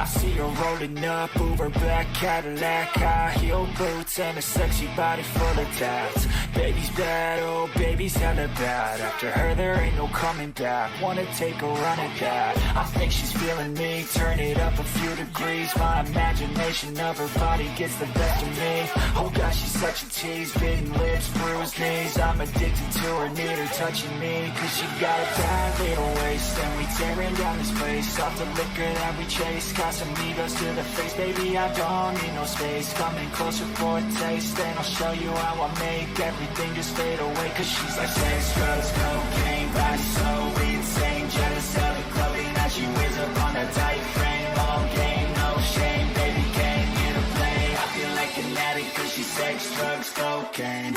see her rolling up, Uber black Cadillac, high heel boots and a sexy body full of tats. Baby's bad, oh baby's hella bad. After her there ain't no coming back. Wanna take a run at that. I think she's feeling me, turn it up a few degrees. My imagination of her body gets the best of me. Oh gosh, she's such a tease, bitten lips, bruised knees. I'm addicted to her, need her touching me. Cause she got a bad little waist, and we tearing down this place. Off the liquor that we chase, got some egos to the face. Baby, I don't need no space, coming closer for a taste. And I'll show you how I make everything just fade away. Cause she's like sex, drugs, cocaine, body so insane. Jealous of the clothing that she wears up on her tight frame. All game, no shame, baby came here to play. I feel like an addict cause she's sex, drugs, cocaine.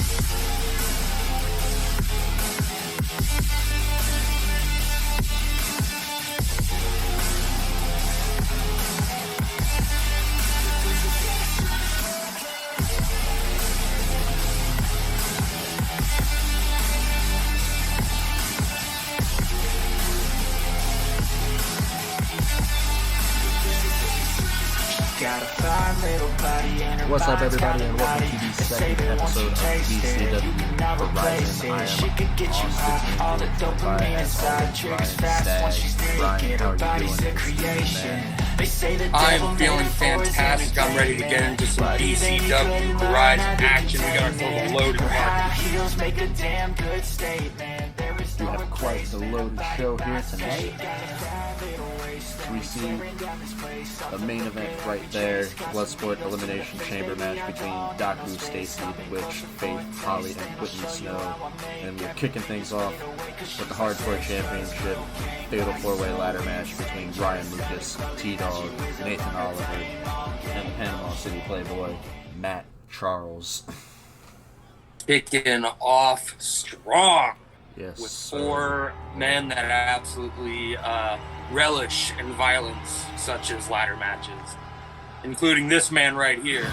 What's up, everybody, and welcome to the second episode of BCW Horizon. I am Austin, Brian, how are you doing? I'm feeling fantastic. I'm ready to get into some BCW Horizon action. We got ourselves a loaded one. We have quite the loaded show here tonight. We see a main event right there, Bloodsport Elimination Chamber match between Daku, Stacy, Witch, Faith, Holly, and Whitney Snow. And we're kicking things off with the Hardcore Championship Fatal 4-Way Ladder match between Ryan Lucas, T-Dog, Nathan Oliver, and the Panama City Playboy, Matt Charles. Kicking off strong. Yes, with four men that absolutely relish in violence, such as ladder matches, including this man right here,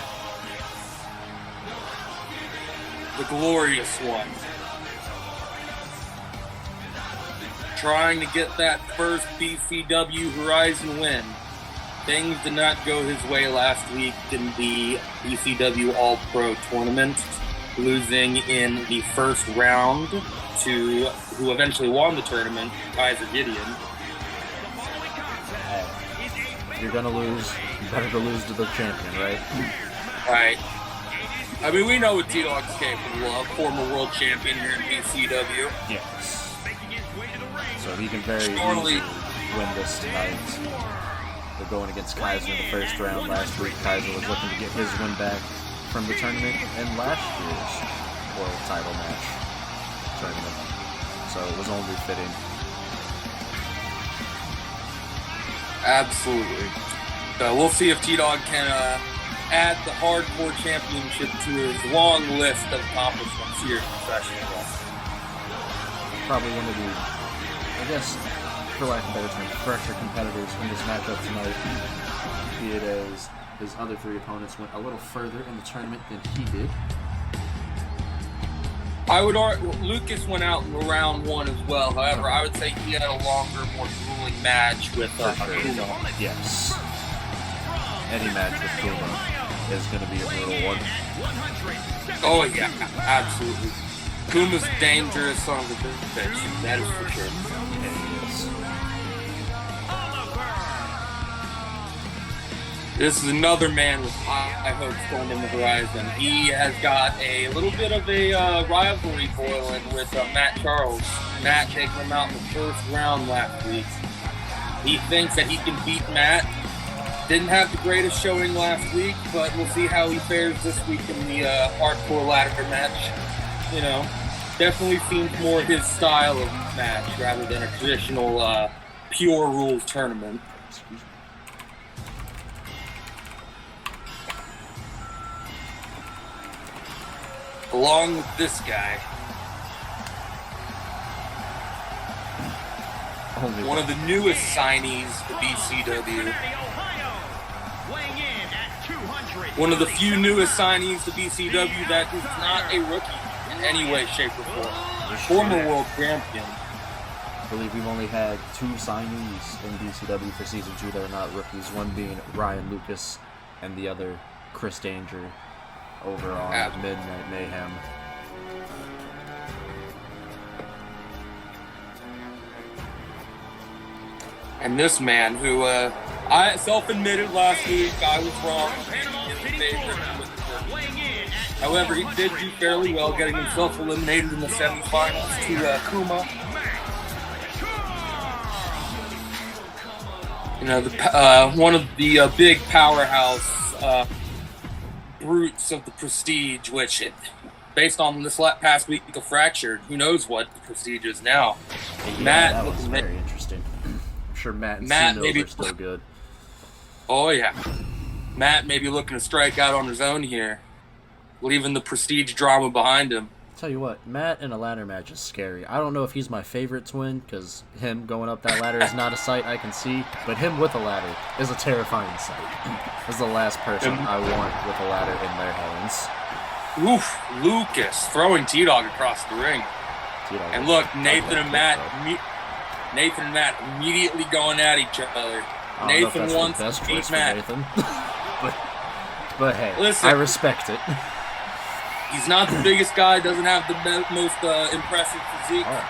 the glorious one, trying to get that first BCW Horizon win. Things did not go his way last week in the BCW All-Pro tournament, losing in the first round to who eventually won the tournament, Kaiser Gideon. If you're gonna lose, you better to lose to the champion, right? Right. I mean, we know what T-Dog's capable of, former world champion here in BCW. Yes. So he can very easily win this tonight. They're going against Kaiser in the first round. Last week, Kaiser was looking to get his win back from the tournament in last year's world title match tournament. So it was only fitting. Absolutely. So we'll see if T-Dog can add the Hardcore Championship to his long list of accomplishments here in professional wrestling. Probably one of the, I guess, for lack of a better term, fresher competitors in this matchup tonight. Be it as his other three opponents went a little further in the tournament than he did. I would argue Lucas went out in round one as well. However, I would say he had a longer, more grueling match with Puma. Yes. Any match with Puma is going to be a brutal one. Oh, yeah, absolutely. Puma's dangerous son of a bitch. That is for sure. Yeah, he is. This is another man with high hopes going in the horizon. He has got a little bit of a rivalry boiling with Matt Charles. Matt taking him out in the first round last week. He thinks that he can beat Matt. Didn't have the greatest showing last week, but we'll see how he fares this week in the hardcore ladder match. You know, definitely seems more his style of match rather than a traditional pure rules tournament. Along with this guy, one of the newest signees to BCW. One of the few newest signees to BCW that is not a rookie in any way, shape, or form. Former world champion. I believe we've only had 2 signees in BCW for Season 2 that are not rookies, one being Ryan Lucas and the other Chris Danger over on Midnight Mayhem. And this man who, I self-admitted last week I was wrong. However, he did do fairly well, getting himself eliminated in the semifinals to Kuma. You know, one of the big powerhouse brutes of the Prestige, which, based on this past week of Fractured, who knows what the Prestige is now. Yeah, Matt, that was very interesting. I'm sure Matt and maybe are still good. Oh, yeah. Matt may be looking to strike out on his own here, leaving the Prestige drama behind him. Tell you what, Matt in a ladder match is scary. I don't know if he's my favorite twin, because him going up that ladder is not a sight I can see, but him with a ladder is a terrifying sight. This is the last person I want with a ladder in their hands. Oof, Lucas throwing T-Dog across the ring. And look, Nathan and Matt immediately going at each other. Nathan wants to beat Matt. But hey, listen, I respect it. He's not the biggest guy, doesn't have the most impressive physique. Oh,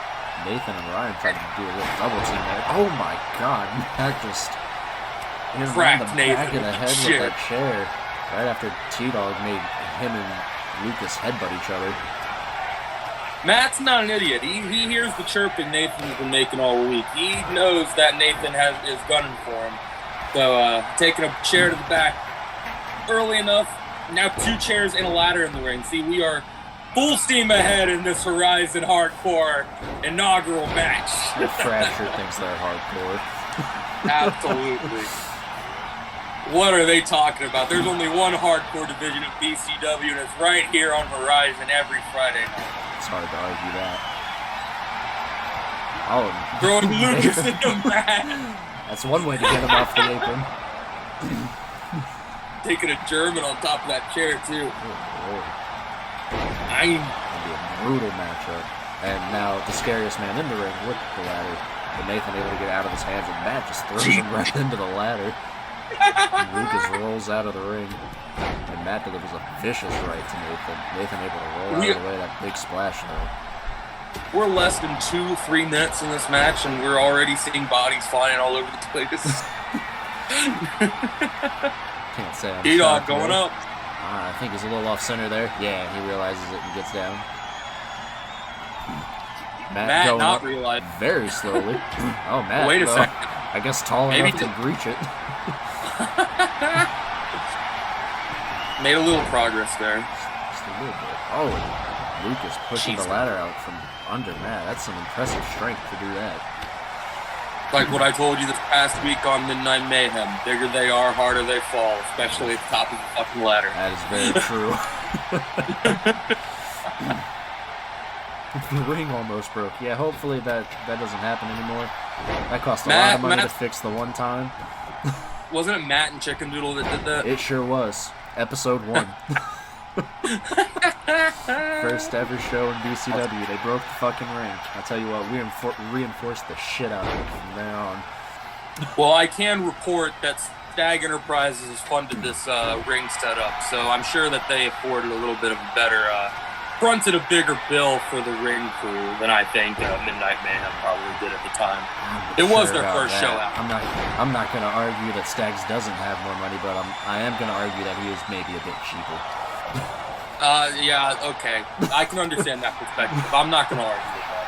Nathan and Ryan tried to do a little double team there. Oh my god, that just hit him in the back of the head with that chair. Right after T-Dog made him and Lucas headbutt each other. Matt's not an idiot. He hears the chirping Nathan's been making all week. He knows that Nathan is gunning for him. So taking a chair to the back early enough. Now 2 chairs and a ladder in the ring. See, we are full steam ahead in this Horizon Hardcore inaugural match. The Fracture thinks they're hardcore. Absolutely. What are they talking about? There's only one hardcore division of BCW, and it's right here on Horizon every Friday night. It's hard to argue that. Oh, throwing Lucas in the mat. That's one way to get him off the apron. Taking a German on top of that chair, too. It'll be a brutal matchup. And now the scariest man in the ring with the ladder. But Nathan able to get out of his hands, and Matt just throws him right into the ladder. And Lucas rolls out of the ring. And Matt delivers a vicious right to Nathan. Nathan able to roll out of the way of that big splash, though. We're less than 2-3 minutes in this match, and we're already seeing bodies flying all over the place. Can't say I'm T-Dog going up. I think he's a little off center there. Yeah, he realizes it and gets down. Matt going not up realizing. Very slowly. Oh, Matt. Wait a second. I guess tall enough to breach it. Made a little progress there. Just a little bit. Oh, Lucas pushing the ladder out from under Matt. That's some impressive strength to do that. Like what I told you this past week on Midnight Mayhem. Bigger they are, harder they fall, especially at the top of the fucking ladder. That is very true. The ring almost broke. Yeah, hopefully that doesn't happen anymore. That cost a lot of money to fix the one time. Wasn't it Matt and Chicken Doodle that did that? It sure was. Episode 1. First ever show in BCW. They broke the fucking ring. I'll tell you what, we reinforced the shit out of it from there on. Well, I can report that Stag Enterprises has funded this ring setup, so I'm sure that they afforded a little bit of a better, fronted a bigger bill for the ring crew than I think Midnight Mayhem probably did at the time. It was their first show out. I'm not going to argue that Stags doesn't have more money, but I am going to argue that he is maybe a bit cheaper. Yeah, okay. I can understand that perspective. I'm not going to argue with that.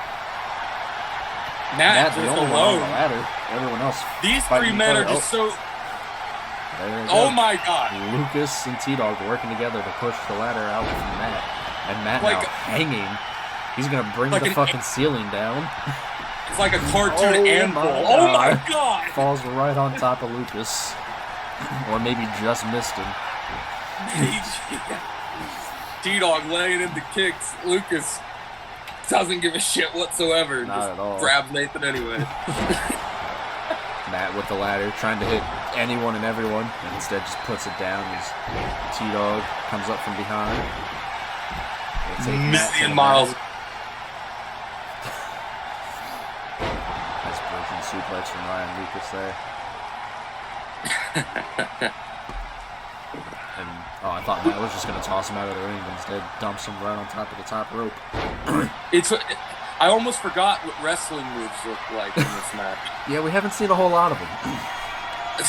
Matt just alone. On the ladder. Everyone else. These 3 men are just so. Oh my god. Lucas and T-Dog working together to push the ladder out from Matt. And Matt now hanging. He's going to bring the fucking ceiling down. It's like a cartoon anvil. Oh my god. Falls right on top of Lucas. Or maybe just missed him. T-Dog laying into kicks. Lucas doesn't give a shit whatsoever. Not at all. Grabs Nathan anyway. Matt with the ladder, trying to hit anyone and everyone, and instead just puts it down as T-Dog comes up from behind. Million miles. suplex from Ryan Lucas there. And, I thought Matt was just going to toss him out of the ring, but instead dumps him right on top of the top rope. I almost forgot what wrestling moves look like in this match. Yeah, we haven't seen a whole lot of them.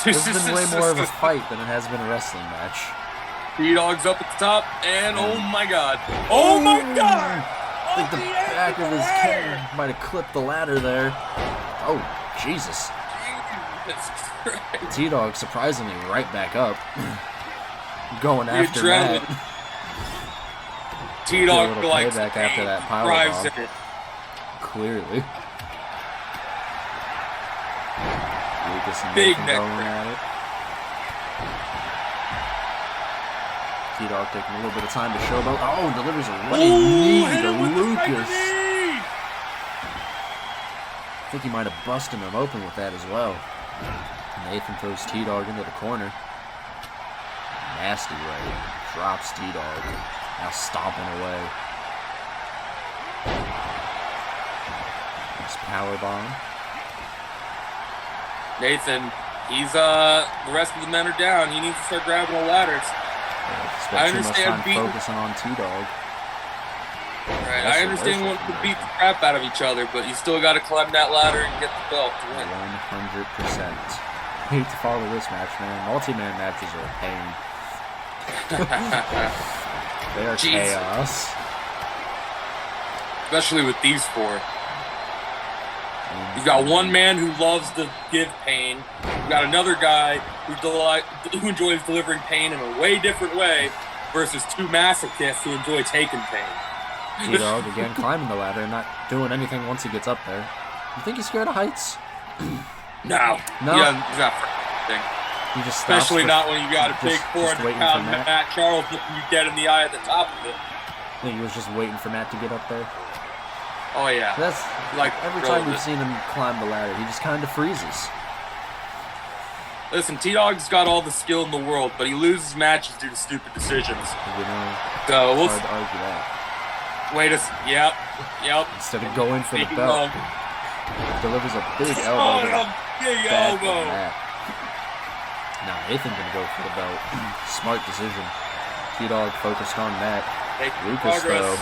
This has been way more of a fight than it has been a wrestling match. T-Dog's up at the top, and oh my god. Oh my god! I think the back of his head might have clipped the ladder there. Oh, Jesus. T-Dog surprisingly right back up. Going after Matt. T-Dog likes payback after that powerbomb. Clearly. Lucas and Nathan going at it. T-Dog taking a little bit of time to showboat. Oh, delivers a running knee to Lucas. I think he might have busted him open with that as well. Nathan throws T-Dog into the corner. Nasty way. Drops T-Dog. Now stomping away. Nice powerbomb. Nathan, the rest of the men are down. He needs to start grabbing the ladders. I understand focusing on T-Dog. Right, I understand wanting to beat the crap out of each other, but you still got to climb that ladder and get the belt to win. 100%. Hate to follow this match, man. Multi-man matches are a pain. They are chaos. Especially with these four. You've got one man who loves to give pain. You've got another guy who enjoys delivering pain in a way different way versus two masochists who enjoy taking pain. T-Dog again climbing the ladder and not doing anything once he gets up there. You think he's scared of heights? No. Yeah, he's not thing. He just especially not when you got a big 400-pound Matt Charles looking you dead in the eye at the top of it. I think he was just waiting for Matt to get up there. Oh yeah. That's like every time we've seen him climb the ladder, he just kind of freezes. Listen, T-Dog's got all the skill in the world, but he loses matches due to stupid decisions. You know, so it's hard to argue that. Yep. Instead of going for the belt, delivers a big elbow. Now Nathan gonna go for the belt. Smart decision. T-Dog focused on Matt. Lucas though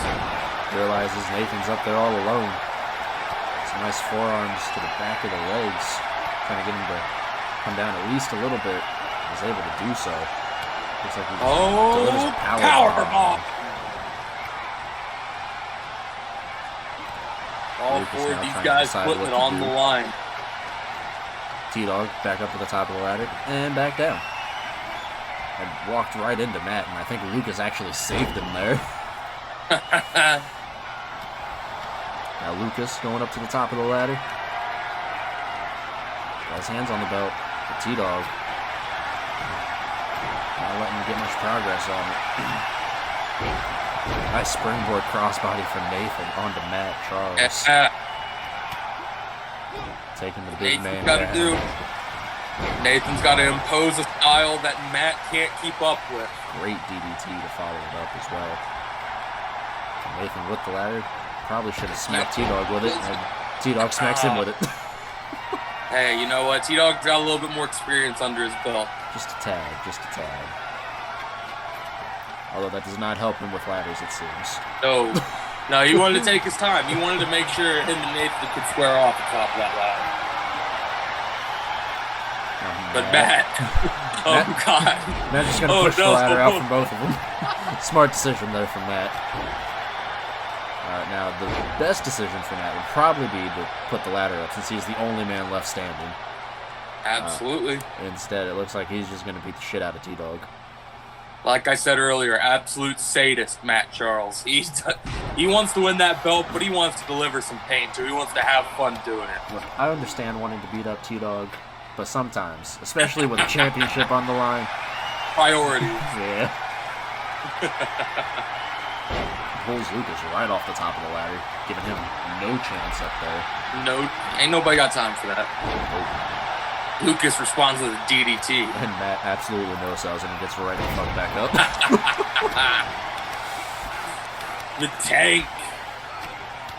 realizes Nathan's up there all alone. Some nice forearms to the back of the legs, trying to get him to come down at least a little bit. He's able to do so. Looks like he delivers a power bomb. All four of these guys putting it on the line. T-Dog back up to the top of the ladder and back down. And walked right into Matt, and I think Lucas actually saved him there. Now Lucas going up to the top of the ladder. Got his hands on the belt. The T-Dog not letting him get much progress on it. Nice springboard crossbody from Nathan onto Matt Charles. Taking the big man down. Nathan's got to impose a style that Matt can't keep up with. Great DDT to follow it up as well. Nathan with the ladder. Probably should have smacked T-Dog with it, and T-Dog smacks him with it. Hey, you know what? T-Dog's got a little bit more experience under his belt. Just a tad. Although that does not help him with ladders, it seems. No, he wanted to take his time. He wanted to make sure him and Nathan could square off the top of that ladder. But Matt, God. Matt's just going to push the ladder out from both of them. Smart decision there from Matt. Now, the best decision for Matt would probably be to put the ladder up since he's the only man left standing. Absolutely. Instead, it looks like he's just going to beat the shit out of T-Dog. Like I said earlier, absolute sadist Matt Charles. He wants to win that belt, but he wants to deliver some pain too. He wants to have fun doing it. Look, I understand wanting to beat up T-Dog, but sometimes, especially with a championship on the line. Priorities. Yeah. Pulls Lucas right off the top of the ladder, giving him no chance up there. No, ain't nobody got time for that. Nope. Lucas responds with a DDT. And Matt absolutely no-sells and gets right the fuck back up. The tank.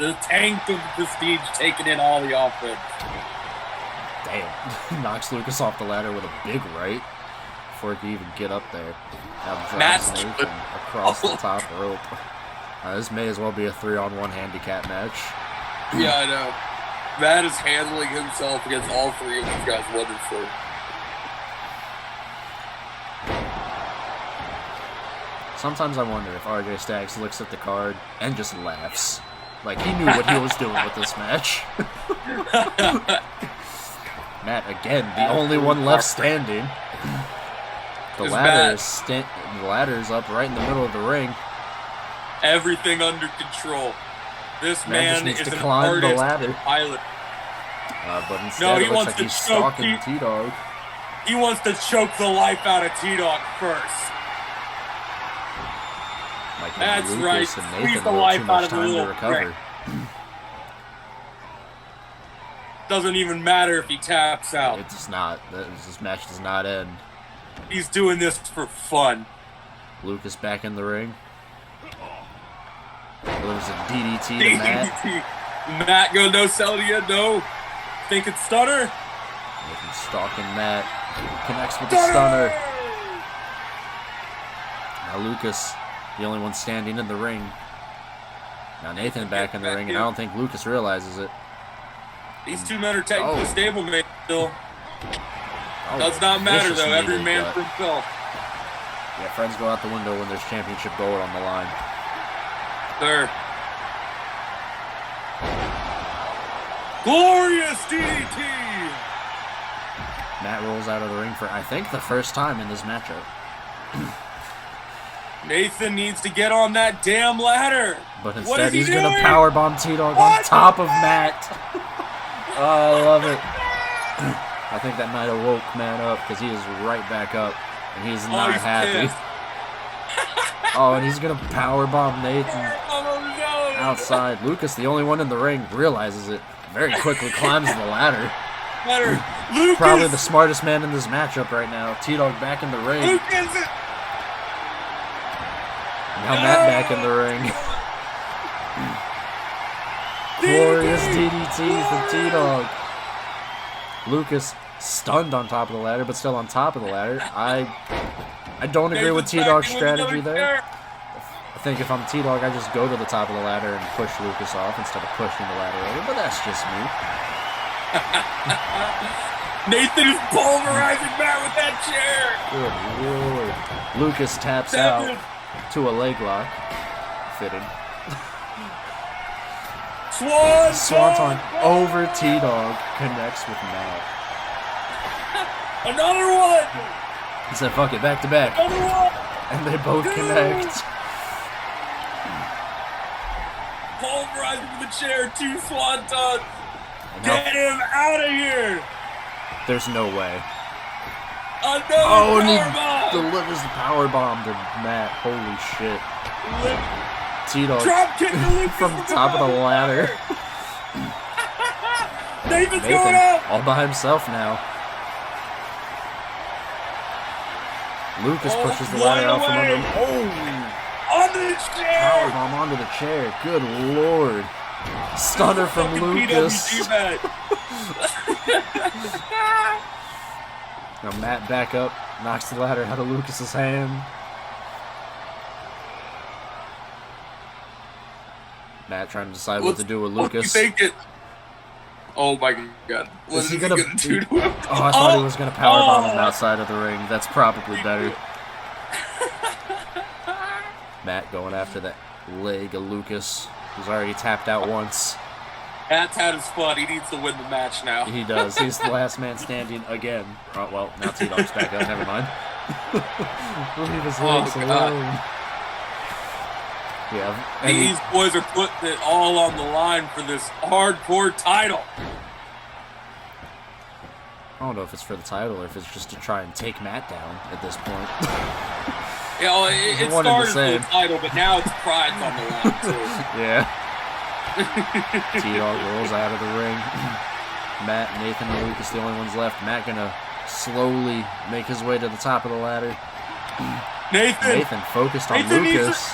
The tank of Prestige taking in all the offense. Damn. Knocks Lucas off the ladder with a big right before he can even get up there. Now Matt's drops Nathan across the top rope. This may as well be a 3-on-1 handicap match. Yeah, I know. Matt is handling himself against all three of these guys wonderfully. Sometimes I wonder if RJ Staggs looks at the card and just laughs. Like, he knew what he was doing with this match. Matt, again, the only one left standing. The ladder's up right in the middle of the ring. Everything under control. This man just needs is to an climb artist the ladder. pilot. But instead, it looks like he's stalking T-Dog. He wants to choke the life out of T-Dog first. Like That's Lucas right. And Squeeze Nathan the will life too out much of the time to little recover. prick. Doesn't even matter if he taps out. It does not. This match does not end. He's doing this for fun. Lucas back in the ring. Delivers a DDT to Matt. Matt go no sell to you, no. Thinking stunner. Nathan stalking Matt. Connects with the stunner. Now Lucas, the only one standing in the ring. Now Nathan back in the ring, and I don't think Lucas realizes it. These two men are technically stablemate still. Does not matter though, every man for himself. Yeah, friends go out the window when there's championship gold on the line. Sir. Glorious DDT! Matt rolls out of the ring for, I think, the first time in this matchup. Nathan needs to get on that damn ladder. But instead, he's going to powerbomb T-Dog on top of Matt. Oh, I love it. I think that might have woke Matt up because he is right back up, and he's not happy. Oh, and he's going to powerbomb Nathan outside. Lucas, the only one in the ring, realizes it. Very quickly climbs the ladder. Lucas. Probably the smartest man in this matchup right now. T-Dog back in the ring. Lucas. Now Matt back in the ring. Glorious DDT from T-Dog. Lucas stunned on top of the ladder, but still on top of the ladder. I don't agree with T-Dog's strategy there. I think if I'm T-Dog, I just go to the top of the ladder and push Lucas off instead of pushing the ladder over, but that's just me. Nathan is pulverizing Matt with that chair. Good lord. Lucas taps out to a leg lock. Fitting. Swanton over T-Dog connects with Matt. Another one. He said, fuck it, back to back. Another one. And they both connect. Pulverizing with the chair, two Swantons. Get him out of here. There's no way. Another and he powerbomb. delivers the power bomb to Matt. Holy shit. T-Dog Drop kick to Lucas from the top of the ladder. Nathan's going up. All by himself now. Lucas pushes the ladder out from under him. On the chair. Powerbomb onto the chair. Good lord. Stunner from Lucas. Now Matt back up, knocks the ladder out of Lucas's hand. Matt trying to decide what to do with Lucas. Oh my god. What is he gonna do to him? Oh, I thought he was gonna powerbomb him outside of the ring. That's probably better. Matt going after that leg of Lucas, who's already tapped out once. Matt's had his fun. He needs to win the match now. He does. He's the last man standing again. Oh, well, now T-Dog's back up. Never mind. Leave his legs alone. Yeah. These boys are putting it all on the line for this hardcore title. I don't know if it's for the title or if it's just to try and take Matt down at this point. Yeah, well, it started for the title, but now it's pride's on the line, too. Yeah. T-Dog rolls out of the ring. Matt, Nathan, and Lucas, the only ones left. Matt gonna slowly make his way to the top of the ladder. Nathan focused on Lucas.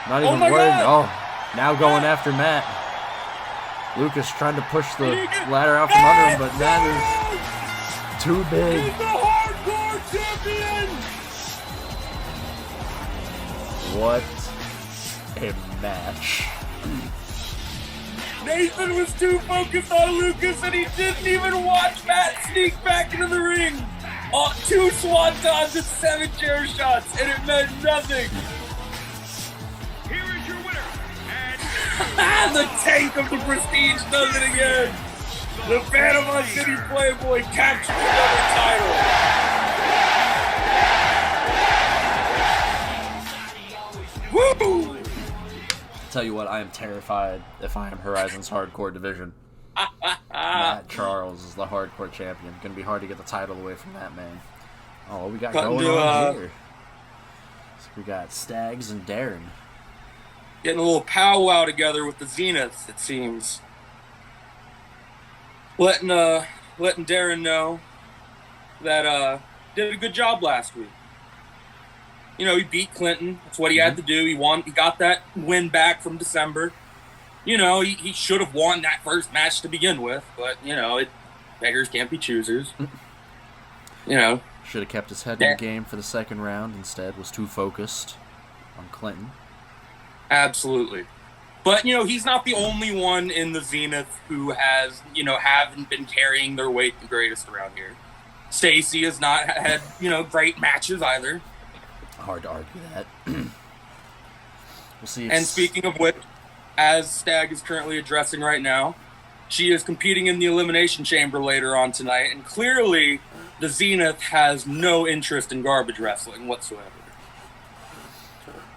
Not even worried. Oh, now going after Matt. Lucas trying to push the ladder out from under him, but Matt is too big. He's the hardcore champion! What a match. Nathan was too focused on Lucas and he didn't even watch Matt sneak back into the ring. 2 swantons and 7 chair shots, and it meant nothing. Here is your winner. The tank of the Prestige does it again. The Panama City Playboy captures another title. Woo! Tell you what, I am terrified if I am Horizon's hardcore division. Matt Charles is the hardcore champion. Gonna be hard to get the title away from that man. Oh, what we got going on here? So we got Stags and Darren. Getting a little powwow together with the Zenith, it seems. Letting Darren know that did a good job last week. You know, he beat Clinton. That's what he had to do. He won. He got that win back from December. You know, he should have won that first match to begin with, but, you know, beggars can't be choosers. You know. Should have kept his head in the game for the second round. Instead, was too focused on Clinton. Absolutely. But, you know, he's not the only one in the Zenith who has, you know, haven't been carrying their weight the greatest around here. Stacy has not had, you know, great matches either. Hard to argue that. We'll see. And speaking of which, as Stag is currently addressing right now, she is competing in the Elimination Chamber later on tonight, and clearly the Zenith has no interest in garbage wrestling whatsoever.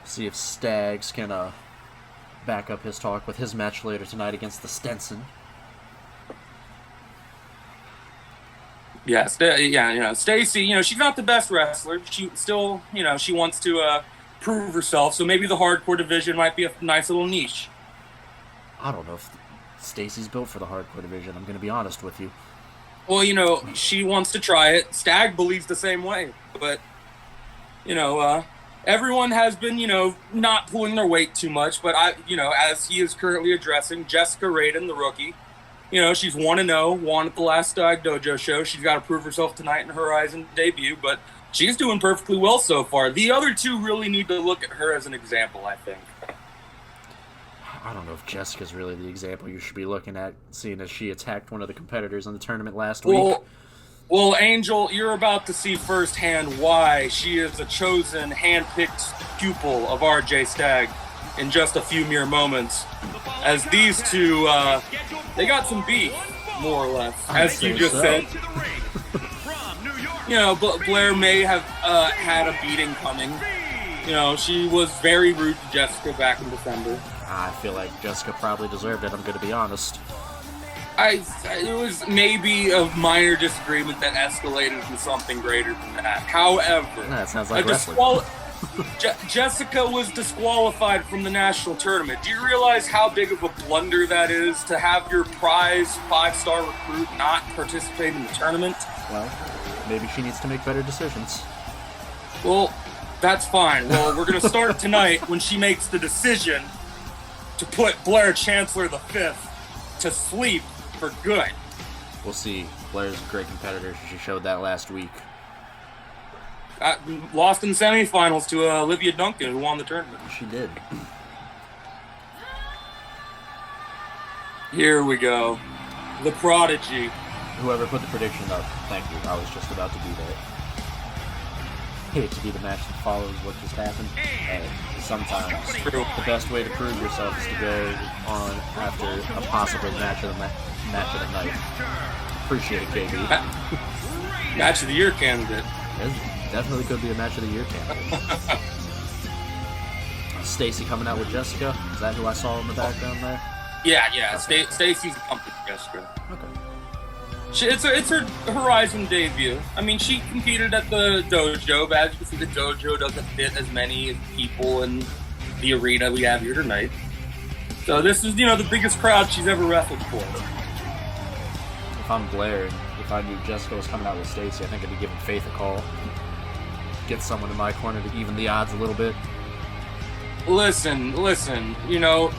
See if Stags can back up his talk with his match later tonight against the Stenson. Yeah, you know, Stacy, you know, she's not the best wrestler. She still, you know, she wants to prove herself, so maybe the hardcore division might be a nice little niche. I don't know if Stacy's built for the hardcore division. I'm going to be honest with you. Well, you know, she wants to try it. Stag believes the same way, but, you know, everyone has been, you know, not pulling their weight too much, but you know, as he is currently addressing, Jessica Radin, the rookie, you know, she's 1-0, won at the last Stag Dojo show. She's got to prove herself tonight in her Horizon debut, but she's doing perfectly well so far. The other two really need to look at her as an example, I think. I don't know if Jessica's really the example you should be looking at, seeing as she attacked one of the competitors in the tournament last week. Well, Angel, you're about to see firsthand why she is a chosen, hand-picked pupil of RJ Stagg in just a few mere moments. As these two, they got some beef, more or less, as you just said. You know, Blair may have had a beating coming. You know, she was very rude to Jessica back in December. I feel like Jessica probably deserved it, I'm going to be honest. It was maybe a minor disagreement that escalated into something greater than that. However, that sounds like wrestling. Jessica was disqualified from the national tournament. Do you realize how big of a blunder that is to have your prize 5-star recruit not participate in the tournament? Well, maybe she needs to make better decisions. Well, that's fine. Well, we're going to start tonight when she makes the decision to put Blair Chancellor V to sleep for good. We'll see. Blair's a great competitor. She showed that last week. Lost in the semifinals to Olivia Duncan, who won the tournament. She did. Here we go. The Prodigy. Whoever put the prediction up, thank you. I was just about to do that. Hate to be the match that follows what just happened. Sometimes the best way to prove yourself is to go on after a possible match of the night. Appreciate it, KB. Match of the year candidate. It definitely could be a match of the year candidate. Stacy coming out with Jessica. Is that who I saw in the background there? Yeah. Okay. Stacy's coming with Jessica. Okay. It's her Horizon debut. I mean, she competed at the dojo, but as you can see, the dojo doesn't fit as many people in the arena we have here tonight. So this is, you know, the biggest crowd she's ever wrestled for. If I'm Blair, and if I knew Jessica was coming out with Stacy, I think I'd be giving Faith a call. Get someone in my corner to even the odds a little bit. Listen, you know,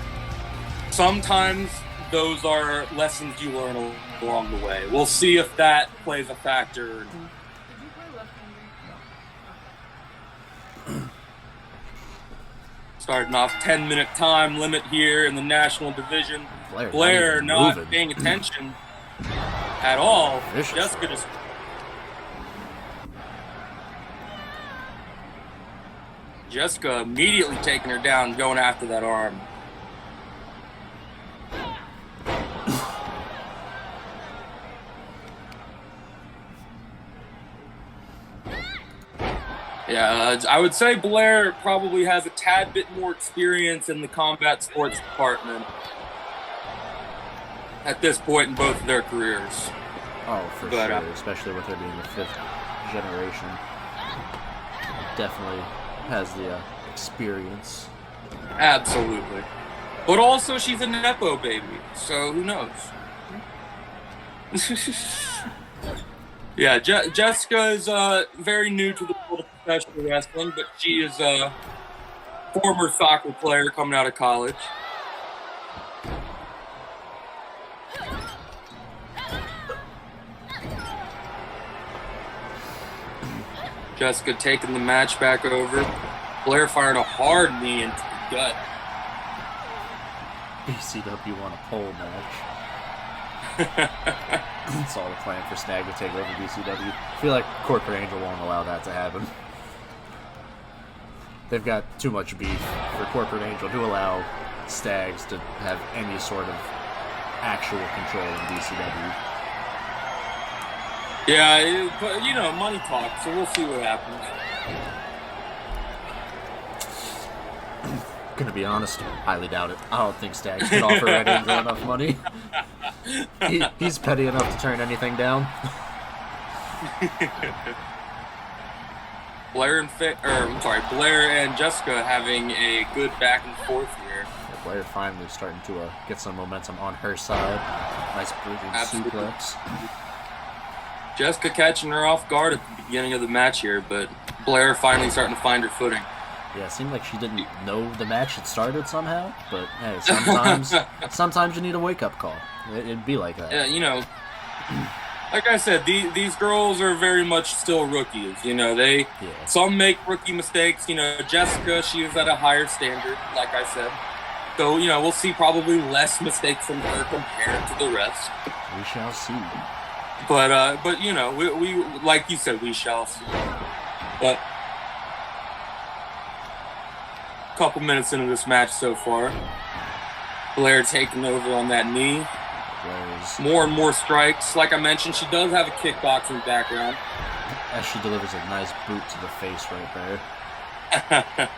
sometimes those are lessons you learn along the way. We'll see if that plays a factor. Starting off 10-minute time limit here in the national division. Blair not paying attention at all. Jessica immediately taking her down, going after that arm. Yeah, I would say Blair probably has a tad bit more experience in the combat sports department at this point in both of their careers. Oh, for sure, especially with her being the 5th generation. Definitely has the experience. Absolutely. But also, she's a Nepo baby, so who knows? Yeah, Jessica is very new to the world of professional wrestling, but she is a former soccer player coming out of college. Jessica taking the match back over. Blair firing a hard knee into the gut. BCW won a pole match. That's all the plan for Snag to take over BCW. I feel like Corporate Angel won't allow that to happen. They've got too much beef for Corporate Angel to allow Stags to have any sort of actual control in BCW. Yeah, but you know, money talks, so we'll see what happens. Gonna be honest, highly doubt it. I don't think Stags can offer Red Angel enough money. He's petty enough to turn anything down. Blair and Jessica having a good back and forth here. Yeah, Blair finally starting to get some momentum on her side. Nice bridging suplex. Jessica catching her off guard at the beginning of the match here, but Blair finally starting to find her footing. Yeah, it seemed like she didn't know the match had started somehow, but hey, sometimes you need a wake-up call. It'd be like that. Yeah, you know, like I said, these girls are very much still rookies. You know, some make rookie mistakes. You know, Jessica, she is at a higher standard, like I said. So, you know, we'll see probably less mistakes from her compared to the rest. We shall see. But you know, we like you said, we shall see. But a couple minutes into this match so far, Blair taking over on that knee. More and more strikes. Like I mentioned, she does have a kickboxing background. As she delivers a nice boot to the face right there.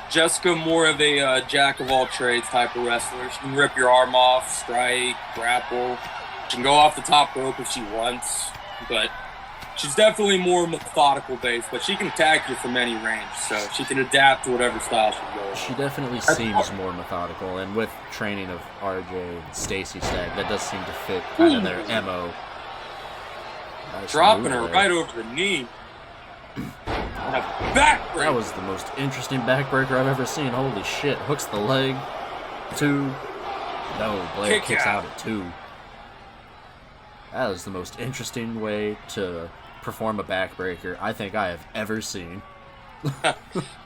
Jessica, more of a jack-of-all-trades type of wrestler. She can rip your arm off, strike, grapple. She can go off the top rope if she wants. But she's definitely more methodical-based, but she can attack you from any range. So she can adapt to whatever style she goes. She definitely seems more methodical, and with training of RJ and Stacy Stagg, that does seem to fit kind of their MO. Nice dropping her right over the knee. Backbreaker. That was the most interesting backbreaker I've ever seen. Holy shit. Hooks the leg. 2. No, Blair kicks out at 2. That was the most interesting way to perform a backbreaker I think I have ever seen.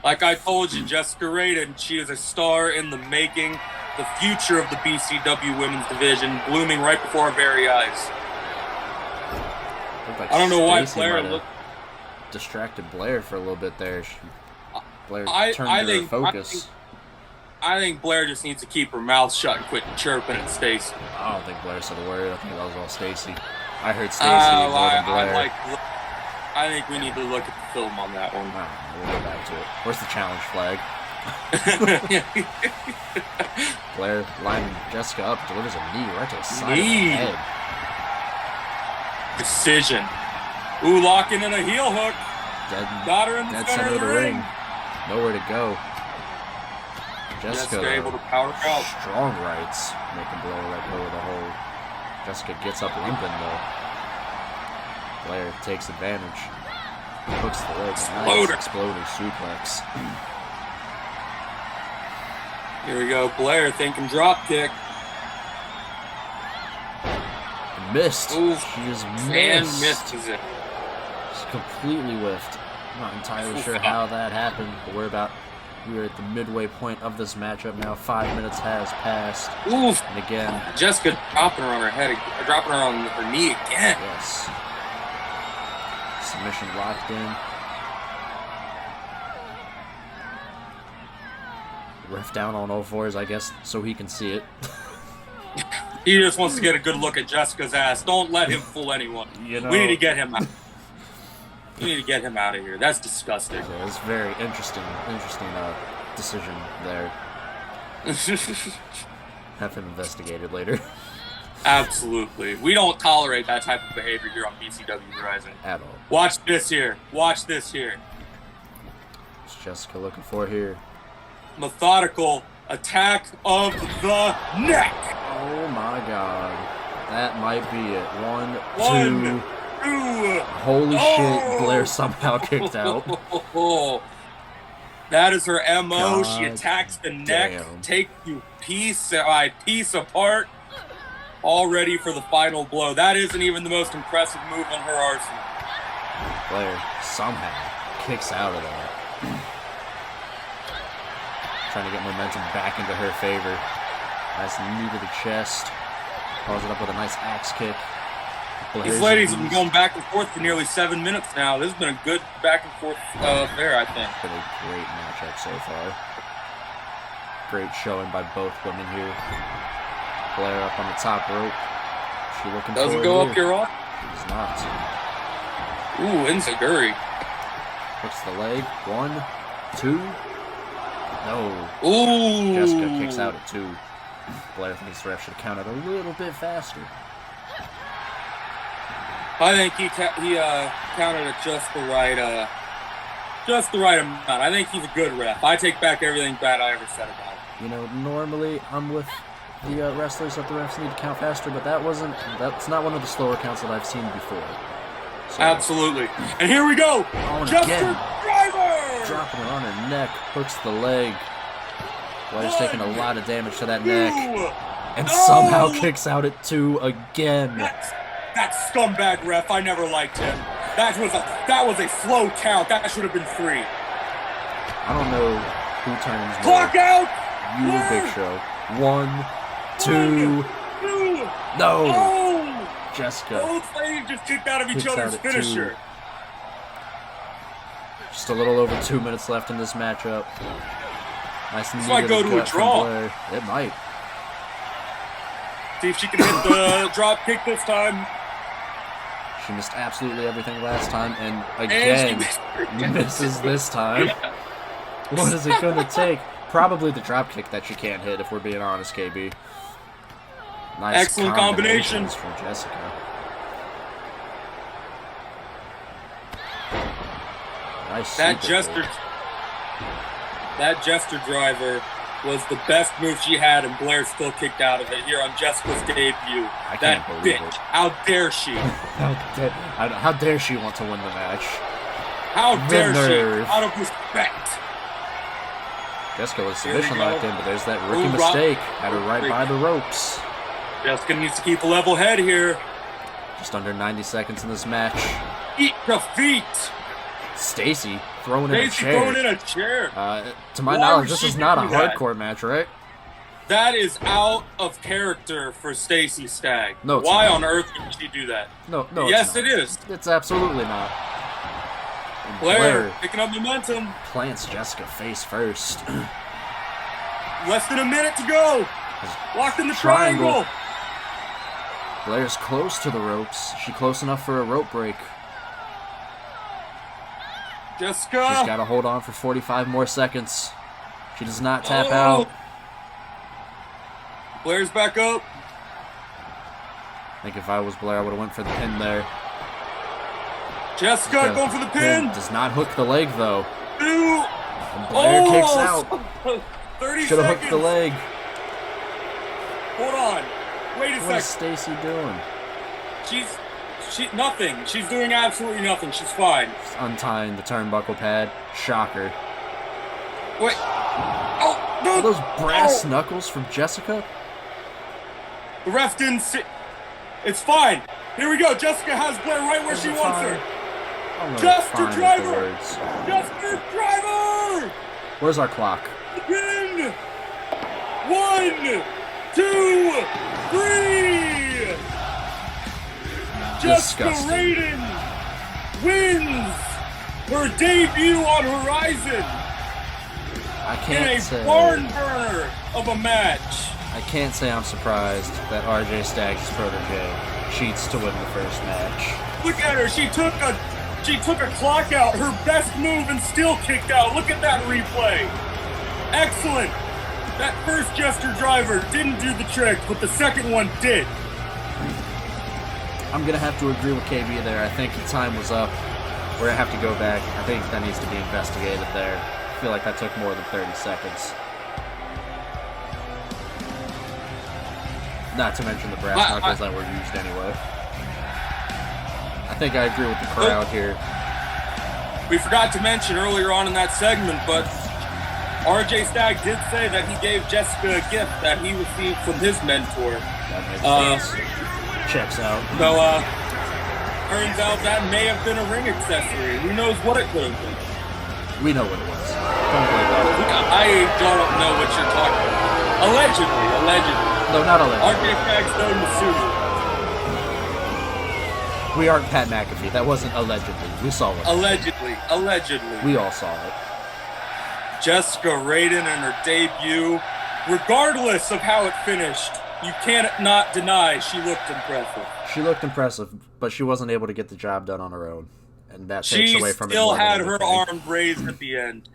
Like I told you, Jessica Raiden, she is a star in the making. The future of the BCW women's division blooming right before our very eyes. Like I don't know why Blair distracted Blair for a little bit there. Blair turned her focus. I think Blair just needs to keep her mouth shut and quit chirping at Stacy. I don't think Blair said a word. I think that was all Stacy. I heard Stacy more than Blair. I think we need to look at the film on that one. We'll go back to it. Where's the challenge flag? Blair lining Jessica up, delivers a knee right to the side of the head. Precision. Ooh, locking in a heel hook. Got her in the center of the ring. Nowhere to go. Jessica able to power out. Strong rights, making Blair let go of the hold. Jessica gets up limping though. Blair takes advantage. Hooks the leg. Nice exploder suplex. Here we go. Blair thinking drop kick. Missed. Ooh, She just and missed. misses it. She's completely whiffed. I'm not entirely sure how that happened, but we're at the midway point of this matchup now. 5 minutes has passed. Oof. And again, Jessica dropping her on her head, dropping her on her knee again. yes. Submission locked in. Ref down on all fours, I guess, so he can see it. He just wants to get a good look at Jessica's ass. Don't let him fool anyone. You know, We need to get him out. We need to get him out of here. That's disgusting. yeah, it's very interesting decision there. Have him investigated later. Absolutely. We don't tolerate that type of behavior here on BCW Horizon. At all. Watch this here. Watch this here. What's Jessica looking for here? Methodical attack of the neck. Oh my god. That might be it. One, One, two. two. Holy shit, Blair somehow kicked out. That is her MO. God she attacks the neck, damn. take you piece apart, all ready for the final blow. That isn't even the most impressive move in her arsenal. Blair somehow kicks out of that. Trying to get momentum back into her favor. Nice knee to the chest. Follows it up with a nice axe kick. These ladies have been going back and forth for nearly 7 minutes now. This has been a good back and forth affair, I think. Been a great matchup so far. Great showing by both women here. Blair up on the top rope. She looking Doesn't for go it up here off. Does not. Ooh, enziguri. Hooks the leg. 1, 2. No. Ooh. Jessica kicks out at 2. Blair thinks the ref should have counted a little bit faster. I think he counted it just the right amount. I think he's a good ref. I take back everything bad I ever said about him. You know, normally I'm with the wrestlers that the refs need to count faster, but that's not one of the slower counts that I've seen before. So, Absolutely. And here we go. Jester Driver. dropping her on her neck, hooks the leg. Blair's taking a lot of damage to that neck, and somehow kicks out at 2 again. That scumbag ref, I never liked him. That was a slow count. That should have been 3. I don't know who turns more. Clock out! You or Big Show. 1, 2. No! Oh! Jessica. Both ladies just kicked out of each Kicks out other's at finisher. 2. Just a little over 2 minutes left in this matchup. Nice and This might go to a draw. It might. See if she can hit the drop kick this time. She missed absolutely everything last time, and again, misses this time. What is it going to take? Probably the drop kick that she can't hit, if we're being honest, KB. Nice Excellent combination from Jessica. Nice. That Jester Driver was the best move she had, and Blair still kicked out of it here on Jessica's debut. I can't believe bitch. it. How dare she? How dare she want to win the match? How dare nerve. she? Out of respect. Jessica was submission locked in, but there's that rookie mistake. Had her right by the ropes. Jessica needs to keep a level head here. Just under 90 seconds in this match. Eat defeat. Stacy throwing in a chair. throwing in a chair. To my Why knowledge, would this she is not a do that? hardcore match, right? That is out of character for Stacy Stagg. No, it's Why not. on earth would she do that? No, Yes, it's not. it is. It's absolutely not. And Blair picking up momentum. plants Jessica face first. Less than a minute to go. Locked in the triangle. Blair's close to the ropes. She close enough for a rope break. Jessica. She's got to hold on for 45 more seconds. She does not tap out. Blair's back up. I think if I was Blair, I would have went for the pin there. Jessica going for the pin. Does not hook the leg, though. Two. And Blair kicks out. 30 Should have seconds. hooked the leg. Hold on. Wait a What is second. Stacy doing? Nothing. She's doing absolutely nothing. She's fine. Just untying the turnbuckle pad. Shocker. Wait. Oh, Are those brass knuckles from Jessica? The ref didn't see. It's fine. Here we go. Jessica has Blair right where she wants her. Jester Driver! Jester Driver! Where's our clock? Win! 1, 2, 3! Jessica Raiden wins her debut on Horizon in a barn burner of a match. I can't say I'm surprised that RJ Staggs' protege cheats to win the first match. Look at her. She took a clock out, her best move, and still kicked out. Look at that replay. Excellent. That first Jester Driver didn't do the trick, but the second one did. I'm going to have to agree with KB there. I think the time was up. We're going to have to go back. I think that needs to be investigated there. I feel like that took more than 30 seconds. Not to mention the brass knuckles that were used anyway. I think I agree with the crowd here. We forgot to mention earlier on in that segment, but RJ Stagg did say that he gave Jessica a gift that he received from his mentor. That makes sense. Checks out. So, turns out that may have been a ring accessory. Who knows what it could have been? We know what it was. Don't worry about it. I don't know what you're talking about. Allegedly. No, not allegedly. RJ Stagg's known to sue you. We aren't Pat McAfee. That wasn't allegedly. We saw it. Allegedly. We all saw it. Jessica Raiden in her debut, regardless of how it finished, you can't not deny she looked impressive. She looked impressive, but she wasn't able to get the job done on her own. And that takes away from it. She still had her arm raised at the end.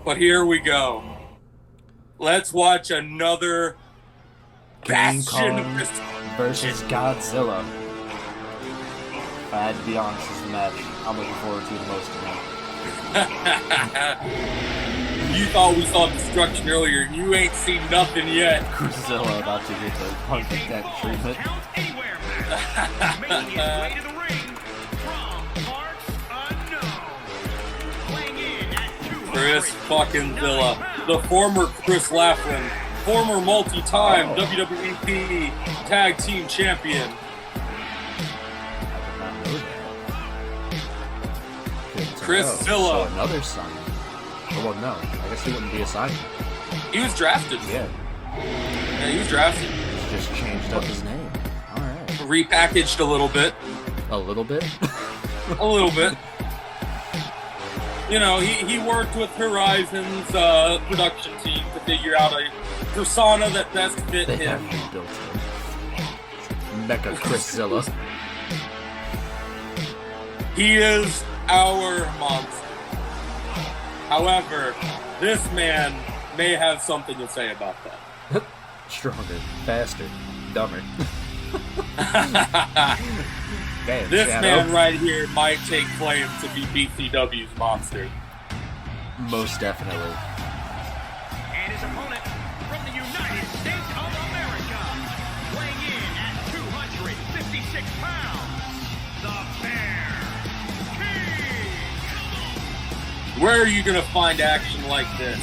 But here we go. Let's watch another bastion of this versus Godzilla. If I had to be honest, this is the match I'm looking forward to the most tonight. You thought we saw destruction earlier. You ain't seen nothing yet. Godzilla about to get the punk attack treatment. Chris fucking Zilla, the former Chris Laughlin, former multi-time WWE Tag Team Champion. Chris Zilla. So another son. Oh, well, no. I guess he wouldn't be a son. He was drafted. Yeah. Yeah, he was drafted. He's just changed up his name. All right. Repackaged a little bit. A little bit? A little bit. You know, he worked with Horizon's production team to figure out a persona that best fit they him. Have built him. Mecha Chris Zilla. He is our monster. However, this man may have something to say about that. Stronger, faster, dumber. Damn, this Shadow. man right here might take claim to be BCW's monster. Most definitely. And his opponent from the United States of America, weighing in at 256 pounds, the Bear King. Where are you going to find action like this?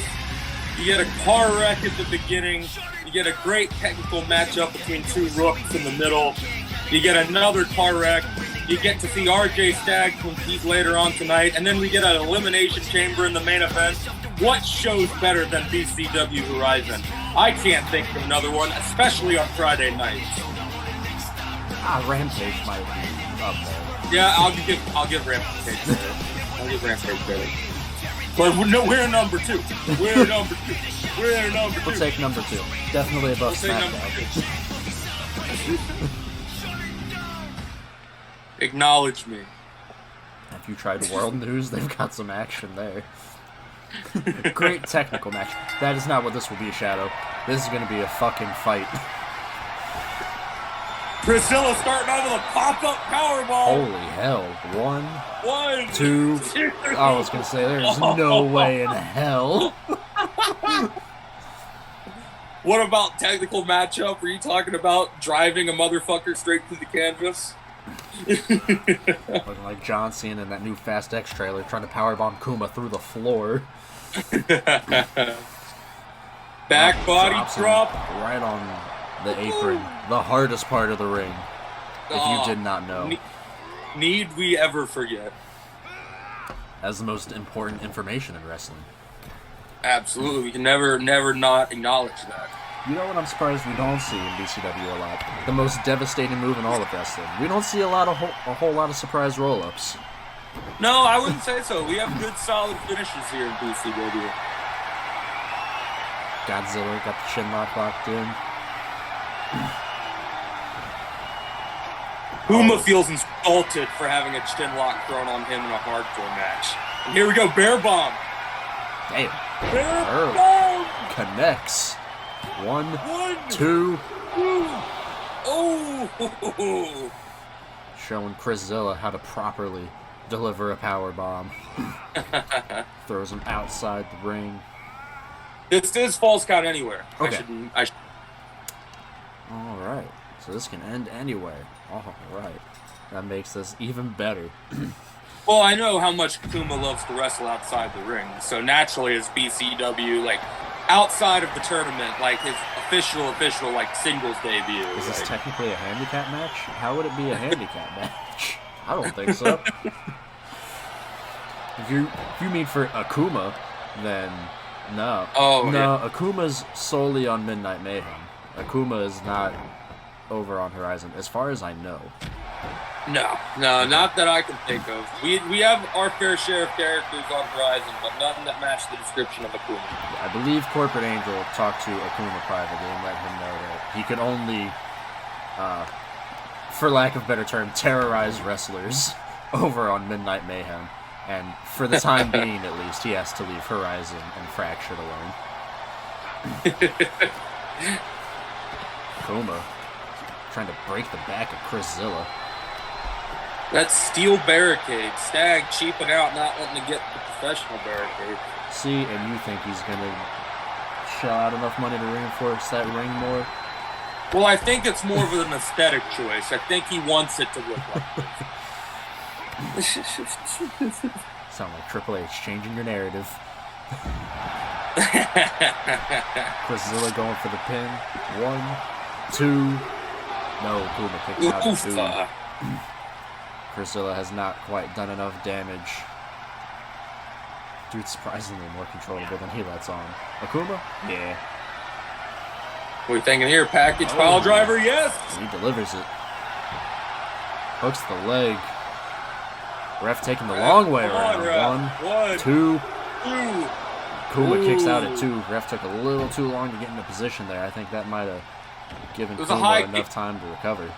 You get a car wreck at the beginning. You get a great technical matchup between two rooks in the middle. You get another car wreck. You get to see RJ Stagg compete later on tonight. And then we get an elimination chamber in the main event. What shows better than BCW Horizon? I can't think of another one, especially on Friday nights. Rampage might be up there. Yeah, I'll give Rampage credit. I'll give Rampage credit. But we're number two. We're number two. We're number two. We'll take number two. Definitely above SmackDown. Acknowledge me. If you tried World News, they've got some action there. Great technical match. That is not what this will be, Shadow. This is going to be a fucking fight. Priscilla starting out with a pop-up powerball. Holy hell. One, two. I was going to say, there's no way in hell. What about technical matchup? Were you talking about driving a motherfucker straight through the canvas? Looking like John Cena in that new Fast X trailer trying to powerbomb Kuma through the floor. Back body drop. Right on the apron. The hardest part of the ring. If you did not know. Need we ever forget? That's the most important information in wrestling. Absolutely. We can never not acknowledge that. You know what I'm surprised we don't see in BCW a lot? The most devastating move in all of wrestling. We don't see a whole lot of surprise roll-ups. No, I wouldn't say so. We have good, solid finishes here in BCW. Godzilla got the chin lock locked in. Puma feels insulted for having a chin lock thrown on him in a hardcore match. And here we go, bear bomb. Damn. Bear bomb. Connects. One, two. Oh. Showing Chris Zilla how to properly deliver a power bomb. Throws him outside the ring. This is false count anywhere. Okay. I should. All right. So this can end anywhere. All right. That makes this even better. Well, I know how much Kuma loves to wrestle outside the ring. So naturally, as BCW, like, outside of the tournament, like his official, like, singles debut. Is this technically a handicap match? How would it be a handicap match? I don't think so. If you mean for Akuma, then no. Oh, no, yeah. Akuma's solely on Midnight Mayhem. Akuma is not over on Horizon, as far as I know. No, not that I can think of. We have our fair share of characters on Horizon, but none that match the description of Akuma. I believe Corporate Angel talked to Akuma privately and let him know that he could only, for lack of a better term, terrorize wrestlers over on Midnight Mayhem. And for the time being, at least, he has to leave Horizon and Fracture alone. Akuma trying to break the back of Chris Zilla. That steel barricade. Stag cheaping out, not wanting to get the professional barricade. See, and you think he's going to shell out enough money to reinforce that ring more? Well, I think it's more of an aesthetic choice. I think he wants it to look like this. Sound like Triple H changing your narrative. Chris Zilla going for the pin. 1, 2. No, Kuma kicked out at 2. Chris Zilla has not quite done enough damage. Dude's surprisingly more controllable than he lets on. Akuma? Yeah. What are you thinking here? Package pile driver? Yes! He delivers it. Hooks the leg. Ref taking the long way around. 1, 2. Kuma kicks out at 2. Ref took a little too long to get into position there. I think that might have given Kuma enough time to recover.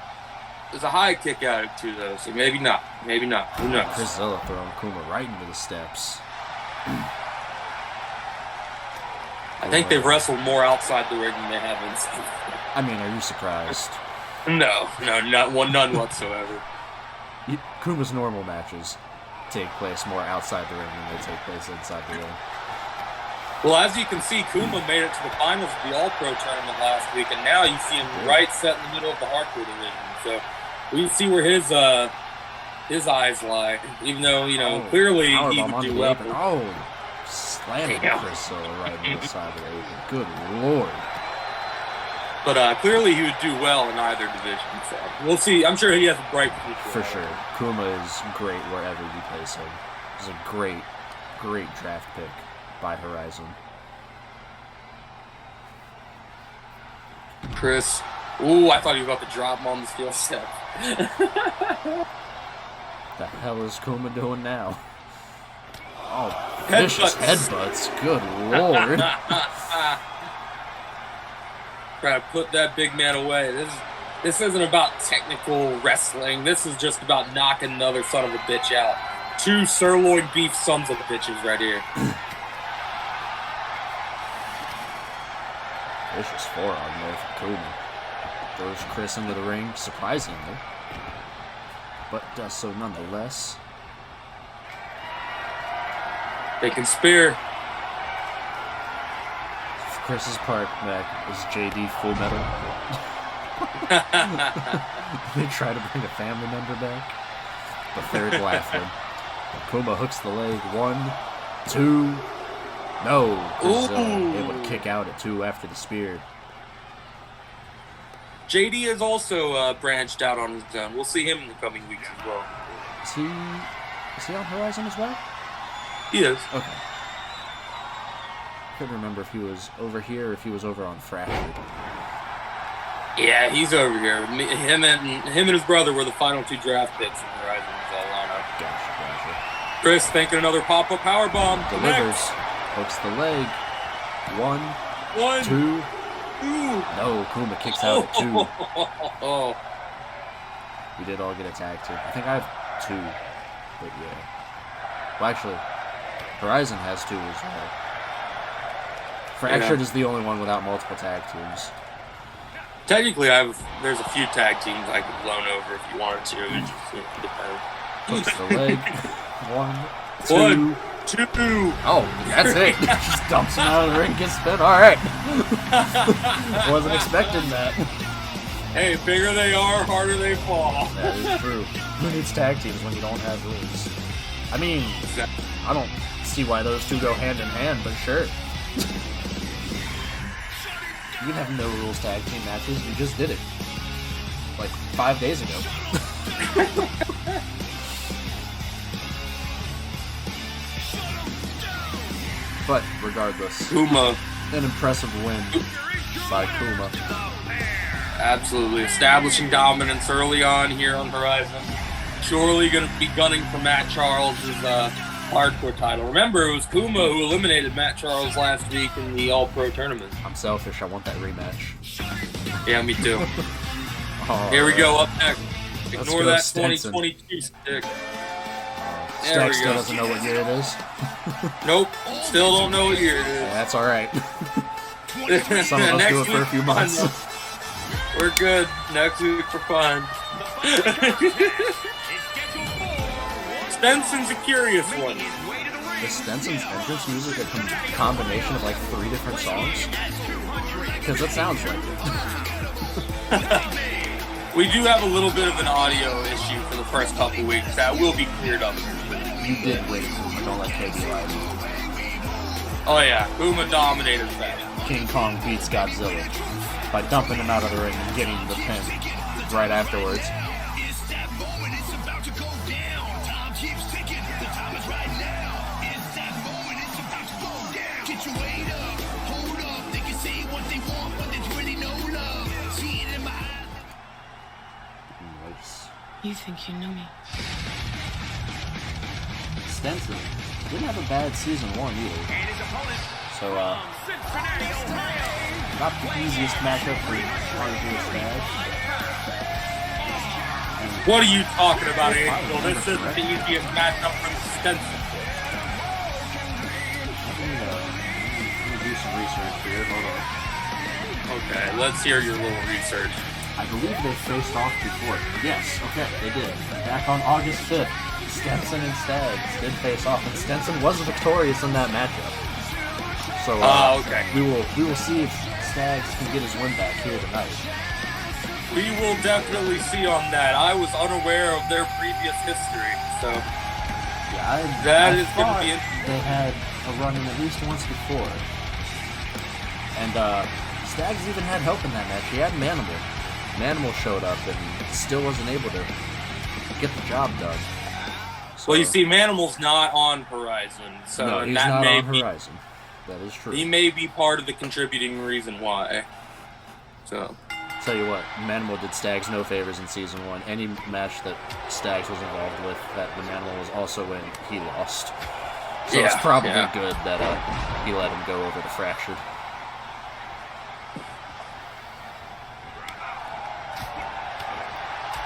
There's a high kick out at 2, though, so maybe not. Maybe not. Who knows? Chris Zilla throwing Kuma right into the steps. I think they've wrestled more outside the ring than they have inside. I mean, are you surprised? No, none whatsoever. Kuma's normal matches take place more outside the ring than they take place inside the ring. Well, as you can see, Kuma made it to the finals of the All-Pro tournament last week, and now you see him right set in the middle of the hardcore division. So we see where his eyes lie. Even though, clearly he would do well. Slamming Chris Zilla right on the side of the apron. Good Lord. But clearly he would do well in either division. So we'll see. I'm sure he has a bright future. For sure. Kuma is great wherever you place him. He's a great, great draft pick by Horizon. Chris. Ooh, I thought he was about to drop him on the steel step. The hell is Kuma doing now? Oh, vicious headbutts. Good Lord. Try to put that big man away. This isn't about technical wrestling. This is just about knocking another son of a bitch out. 2 sirloin beef sons of bitches right here. Vicious forearm there for Kuma. Throws Chris into the ring, surprisingly. But does so nonetheless. Taking spear. For Chris's part, Mac, is JD Full Metal. They try to bring a family member back. The third Laughlin. Kuma hooks the leg. 1, 2. No. He's able to kick out at 2 after the spear. JD has also branched out on his own. We'll see him in the coming weeks as well. Is he on Horizon as well? He is. Okay. I couldn't remember if he was over here or if he was over on Fractured. Yeah, he's over here. Him and his brother were the final 2 draft picks in Horizon. Gotcha. Chris thinking another pop-up powerbomb. Delivers. Hooks the leg. 1, 2. No, Kuma kicks out at 2. Oh. We did all get attacked too. I think I have 2. But yeah. Well, actually, Horizon has 2 as well. Fractured is the only one without multiple tag teams. Technically, there's a few tag teams I could blown over if you wanted to. It just depends. Hooks the leg. 1, 2. Oh, that's it. Just dumps him out of the ring, gets spin. All right. Wasn't expecting that. Hey, bigger they are, harder they fall. That is true. Who needs tag teams when you don't have rules? I mean, I don't see why those 2 go hand in hand, but sure. You can have no rules tag team matches. You just did it. Like 5 days ago. But regardless, Kuma. An impressive win by Kuma. Absolutely. Establishing dominance early on here on Horizon. Surely going to be gunning for Matt Charles' hardcore title. Remember, it was Kuma who eliminated Matt Charles last week in the All-Pro tournament. I'm selfish. I want that rematch. Yeah, me too. Here we go. Up next. Ignore that Stenson. 2022 stick. Stack still doesn't know what year it is. Nope. Still don't know what year it is. Yeah, that's alright. Some of us do it for a few months. We're good. Next week for fun. Stenson's a curious one. Is Stenson's entrance music a combination of like 3 different songs? Because it sounds like it. We do have a little bit of an audio issue for the first couple weeks. That will be cleared up. You did wait, Kuma. Don't let KB lie to you. Oh yeah, Kuma dominated that. King Kong beats Godzilla by dumping him out of the ring and getting the pin right afterwards. Nice. You think you know me? Stenson didn't have a bad season 1 either. So, not the easiest matchup for hardcore Stag. What are you talking about, Angel? This isn't the easiest matchup for Stenson. Let me do some research here. Hold on. Okay, let's hear your little research. I believe they faced off before. Yes, okay, they did. Back on August 5th, Stenson and Stags did face off, and Stenson was victorious in that matchup. So, okay. we will see if Stags can get his win back here tonight. We will definitely see on that. I was unaware of their previous history, so Yeah, that I is going to be they had a run-in at least once before. And Stags even had help in that match. He had Manimal. Manimal showed up and still wasn't able to get the job done. So, well, you see, Manimal's not on Horizon, so no, he's that not may on be, Horizon. That is true. he may be part of the contributing reason why. So, Tell you what, Manimal did Stags no favors in Season 1. Any match that Stags was involved with that the Manimal was also in, he lost. So it's probably good that he let him go over the Fractured.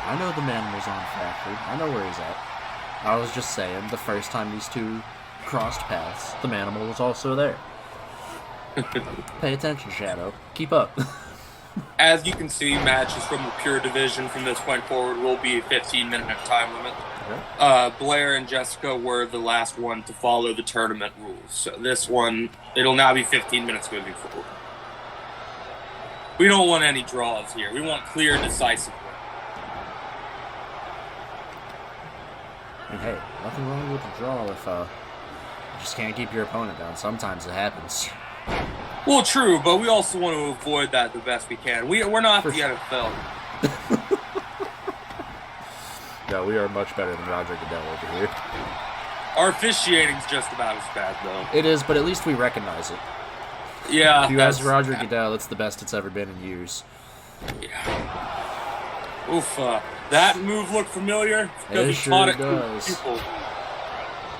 I know the Manimal's on Fractured. I know where he's at. I was just saying, the first time these 2 crossed paths, the Manimal was also there. Pay attention, Shadow. Keep up. as you can see, matches from the pure division from this point forward will be a 15-minute time limit. Okay. Blair and Jessica were the last one to follow the tournament rules. So this one, it'll now be 15 minutes moving forward. We don't want any draws here. We want clear, decisive win. And hey, nothing wrong with the draw if you just can't keep your opponent down. Sometimes it happens. Well, true, but we also want to avoid that the best we can. We're not the NFL. No, we are much better than Roger Goodell over here. Our officiating's just about as bad, though. It is, but at least we recognize it. Yeah. If you ask Roger Goodell, it's the best it's ever been in years. Yeah. Oof. That move looked familiar because It he caught it does. people.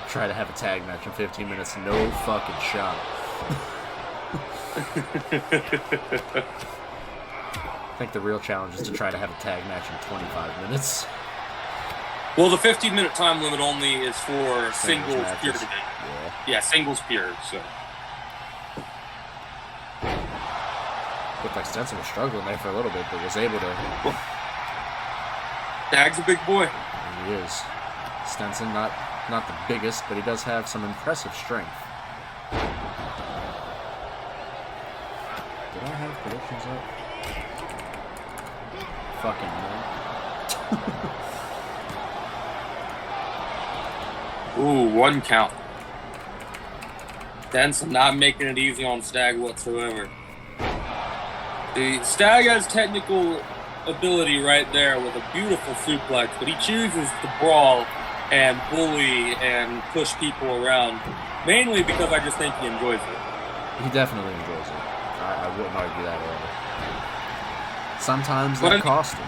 Try to have a tag match in 15 minutes, no fucking shot. I think the real challenge is to try to have a tag match in 25 minutes. Well, the 15-minute time limit only is for singles pure. Yeah, singles pure, so. Looked like Stenson was struggling there for a little bit, but was able to. Dag's a big boy. And he is. Stenson, not the biggest, but he does have some impressive strength. Did I have predictions up? Fucking no. Ooh, 1 count. Stenson not making it easy on Stag whatsoever. The Stag has technical ability right there with a beautiful suplex, but he chooses to brawl and bully and push people around, mainly because I just think he enjoys it. He definitely enjoys it. I wouldn't argue that at all. Sometimes that costs him.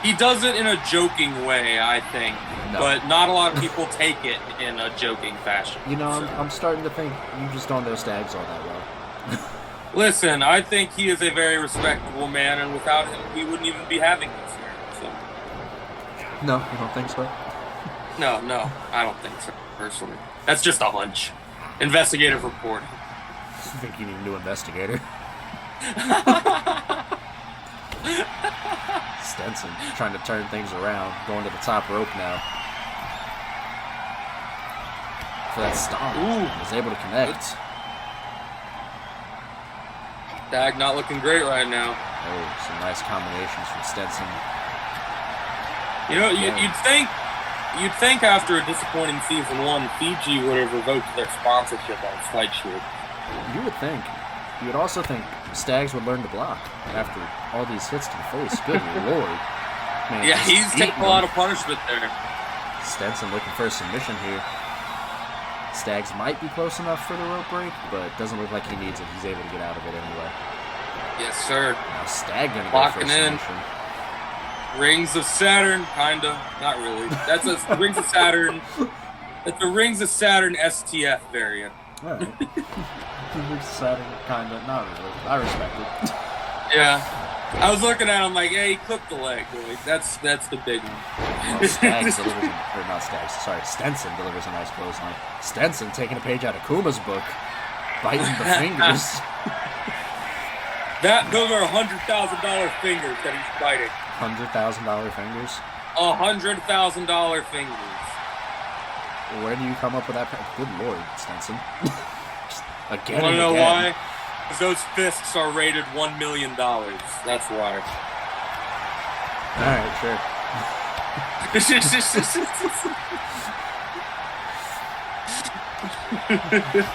He does it in a joking way, I think, but not a lot of people take it in a joking fashion. You know, I'm starting to think you just don't know Stags all that well. Listen, I think he is a very respectable man, and without him, we wouldn't even be having this here. So. No, you don't think so? No, I don't think so, personally. That's just a hunch. Investigative reporting. I think you need a new investigator. Stenson trying to turn things around, going to the top rope now. For that stomp, was able to connect. Dag not looking great right now. Oh, some nice combinations from Stenson. You know, you'd think after a disappointing season 1, Fiji would have revoked their sponsorship on Fight Shield. You would think. You would also think Stags would learn to block after all these hits to the face. Good lord. Man, yeah, he's taking a lot of punishment there. Stenson looking for a submission here. Stags might be close enough for the rope break, but it doesn't look like he needs it. He's able to get out of it anyway. Yes, sir. Now Stag gonna go for a submission. Rings of Saturn, kinda. Not really. That's a Rings of Saturn. That's a Rings of Saturn STF variant. Alright. Rings of Saturn, kinda. Not really. I respect it. Yeah. I was looking at him like, hey, he clipped the leg. Like, that's the big one. Well, Stags delivers, or not Stags, sorry, Stenson delivers a nice clothesline. Stenson taking a page out of Kuma's book, biting the fingers. Those are $100,000 fingers that he's biting. $100,000 fingers? $100,000 fingers. Where do you come up with that? Good lord, Stenson. Again. Want to know why? Because those fists are rated $1 million. That's why. Alright, sure.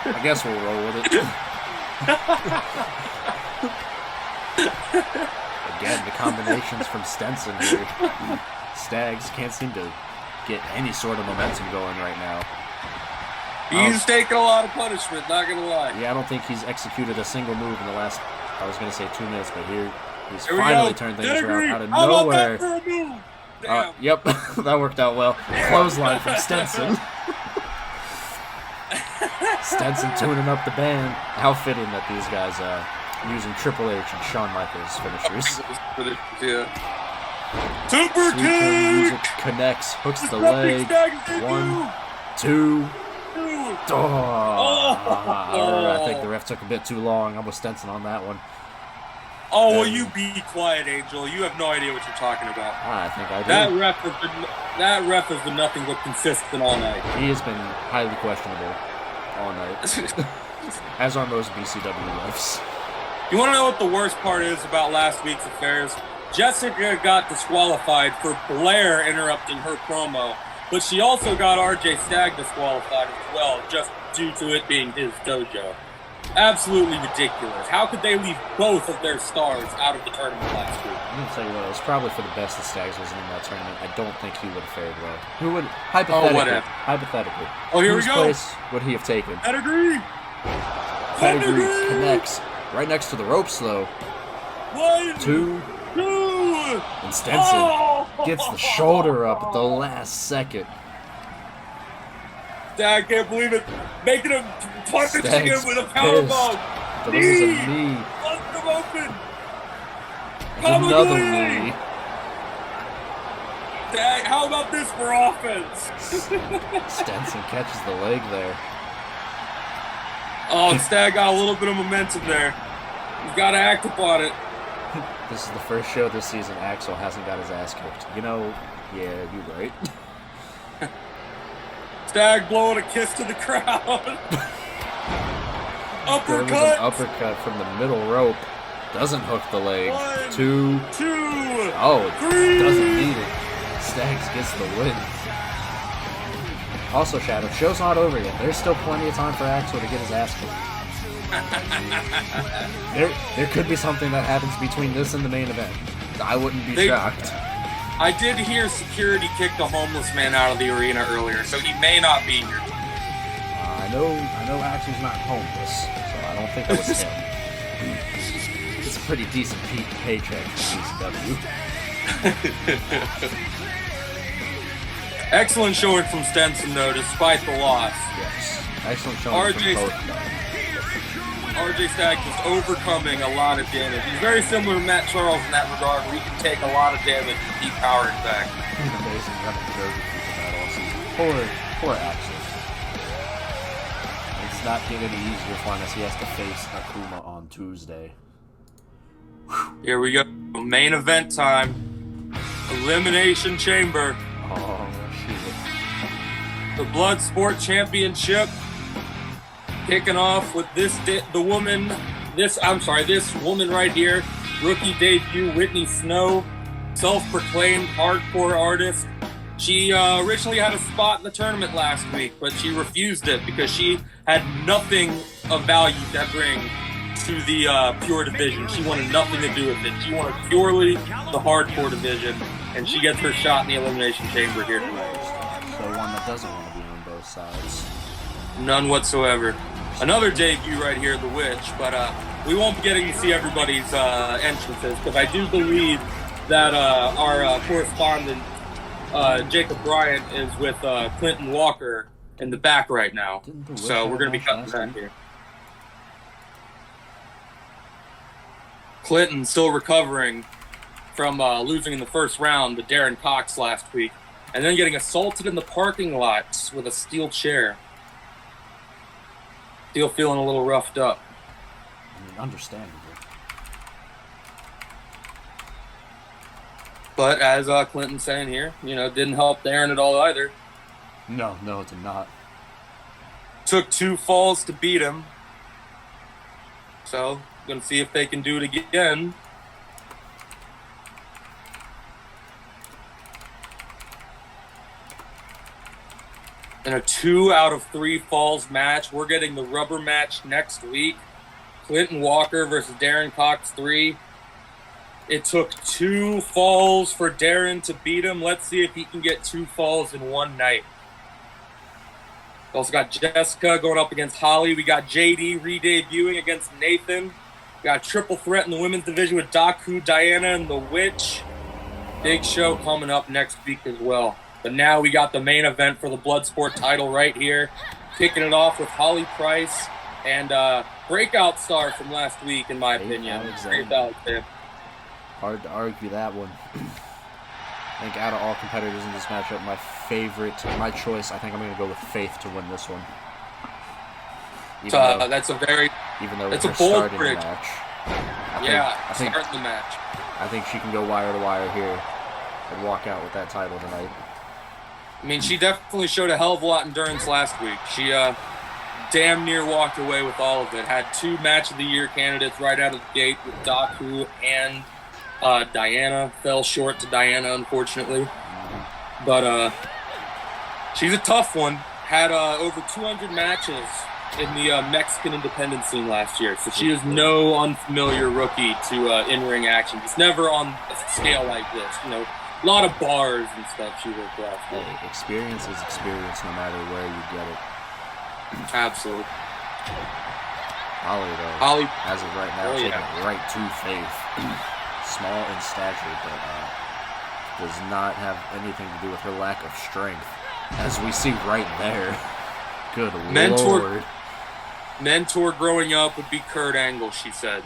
I guess we'll roll with it. Again, the combinations from Stenson here. Stags can't seem to get any sort of momentum going right now. He's taking a lot of punishment, not gonna lie. Yeah, I don't think he's executed a single move in the last, I was gonna say 2 minutes, but here he's finally turned things around out of nowhere. Yep, that worked out well. Clothesline from Stenson. Stenson tuning up the band. How fitting that these guys using Triple H and Shawn Michaels finishers. Super music connects, hooks the leg. 1, 2. I think the ref took a bit too long. I'm with Stenson on that one. Oh, well, you be quiet, Angel. You have no idea what you're talking about. I think I do. That ref has been nothing but consistent all night. He has been highly questionable all night. As are most BCW refs. You want to know what the worst part is about last week's affairs? Jessica got disqualified for Blair interrupting her promo, but she also got RJ Stagg disqualified as well, just due to it being his dojo. Absolutely ridiculous. How could they leave both of their stars out of the tournament last week? I'm going to tell you what, it was probably for the best that Staggs wasn't in that tournament. I don't think he would have fared well. Who would, hypothetically. Oh, here we whose go. place would he have taken? Pedigree connects right next to the ropes, though. 1, 2, and Stenson gets the shoulder up at the last second. Stagg can't believe it. Making him punching him with a powerbomb. But this is a knee. Bust him open. Another knee. Stagg, how about this for offense? Stenson catches the leg there. Oh, Stagg got a little bit of momentum there. He's got to act upon it. This is the first show this season Axel hasn't got his ass kicked. You know, yeah, you're right. Stagg blowing a kiss to the crowd. Uppercut. There was an uppercut from the middle rope. Doesn't hook the leg. 1, 2. 2. Oh, 3. doesn't need it. Staggs gets the win. Also, Shadow, show's not over yet. There's still plenty of time for Axel to get his ass kicked. There could be something that happens between this and the main event. I wouldn't be shocked. I did hear security kicked a homeless man out of the arena earlier, so he may not be here. I know Axel's not homeless, so I don't think it was him. It's a pretty decent paycheck for BCW. Excellent showing from Stenson, though, despite the loss. Yes, excellent showing from both. RJ Stagg just overcoming a lot of damage. He's very similar to Matt Charles in that regard, where he can take a lot of damage and keep powering back. He's amazing running derby for that all season. Poor Axel. It's not getting any easier for him as he has to face Akuma on Tuesday. Here we go. Main event time. Elimination Chamber. Oh, shit. The Bloodsport Championship. Kicking off with this woman right here, rookie debut Whitney Snow, self-proclaimed hardcore artist. She originally had a spot in the tournament last week, but she refused it because she had nothing of value to bring to the pure division. She wanted nothing to do with it. She wanted purely the hardcore division, and she gets her shot in the Elimination Chamber here tonight. So one that doesn't want to be on both sides. None whatsoever. Another debut right here, The Witch, but we won't be getting to see everybody's entrances because I do believe that our correspondent, Jacob Bryant, is with Clinton Walker in the back right now. So we're going to be cutting that here. Clinton still recovering from losing in the first round to Darren Cox last week and then getting assaulted in the parking lot with a steel chair. Still feeling a little roughed up. I mean, understandable. But as Clinton's saying here, didn't help Darren at all either. No, it did not. Took 2 falls to beat him. So, gonna see if they can do it again. In a 2 out of 3 falls match, we're getting the rubber match next week. Clinton Walker versus Darren Cox 3. It took 2 falls for Darren to beat him. Let's see if he can get 2 falls in one night. We also got Jessica going up against Holly. We got JD re-debuting against Nathan. We got a triple threat in the women's division with Daku, Diana, and The Witch. Big show coming up next week as well. But now we got the main event for the Bloodsport title right here. Kicking it off with Holly Price and breakout star from last week, in my opinion. Hard to argue that one. I think out of all competitors in this matchup, my choice, I think I'm going to go with Faith to win this one. That's a bold prediction. Start the match. I think she can go wire to wire here and walk out with that title tonight. I mean, she definitely showed a hell of a lot of endurance last week. She damn near walked away with all of it. Had 2 Match of the Year candidates right out of the gate with Daku and Diana. Fell short to Diana, unfortunately. But She's a tough one. Had over 200 matches in the Mexican independent scene last year, so she is no unfamiliar rookie to in-ring action. It's never on a scale like this. You know, a lot of bars and stuff she worked last year. Hey, experience is experience no matter where you get it. Absolutely. Holly, though, as of right now, taking it right to Faith. Small in stature, but does not have anything to do with her lack of strength. As we see right there. Good Lord. Mentor growing up would be Kurt Angle, she said.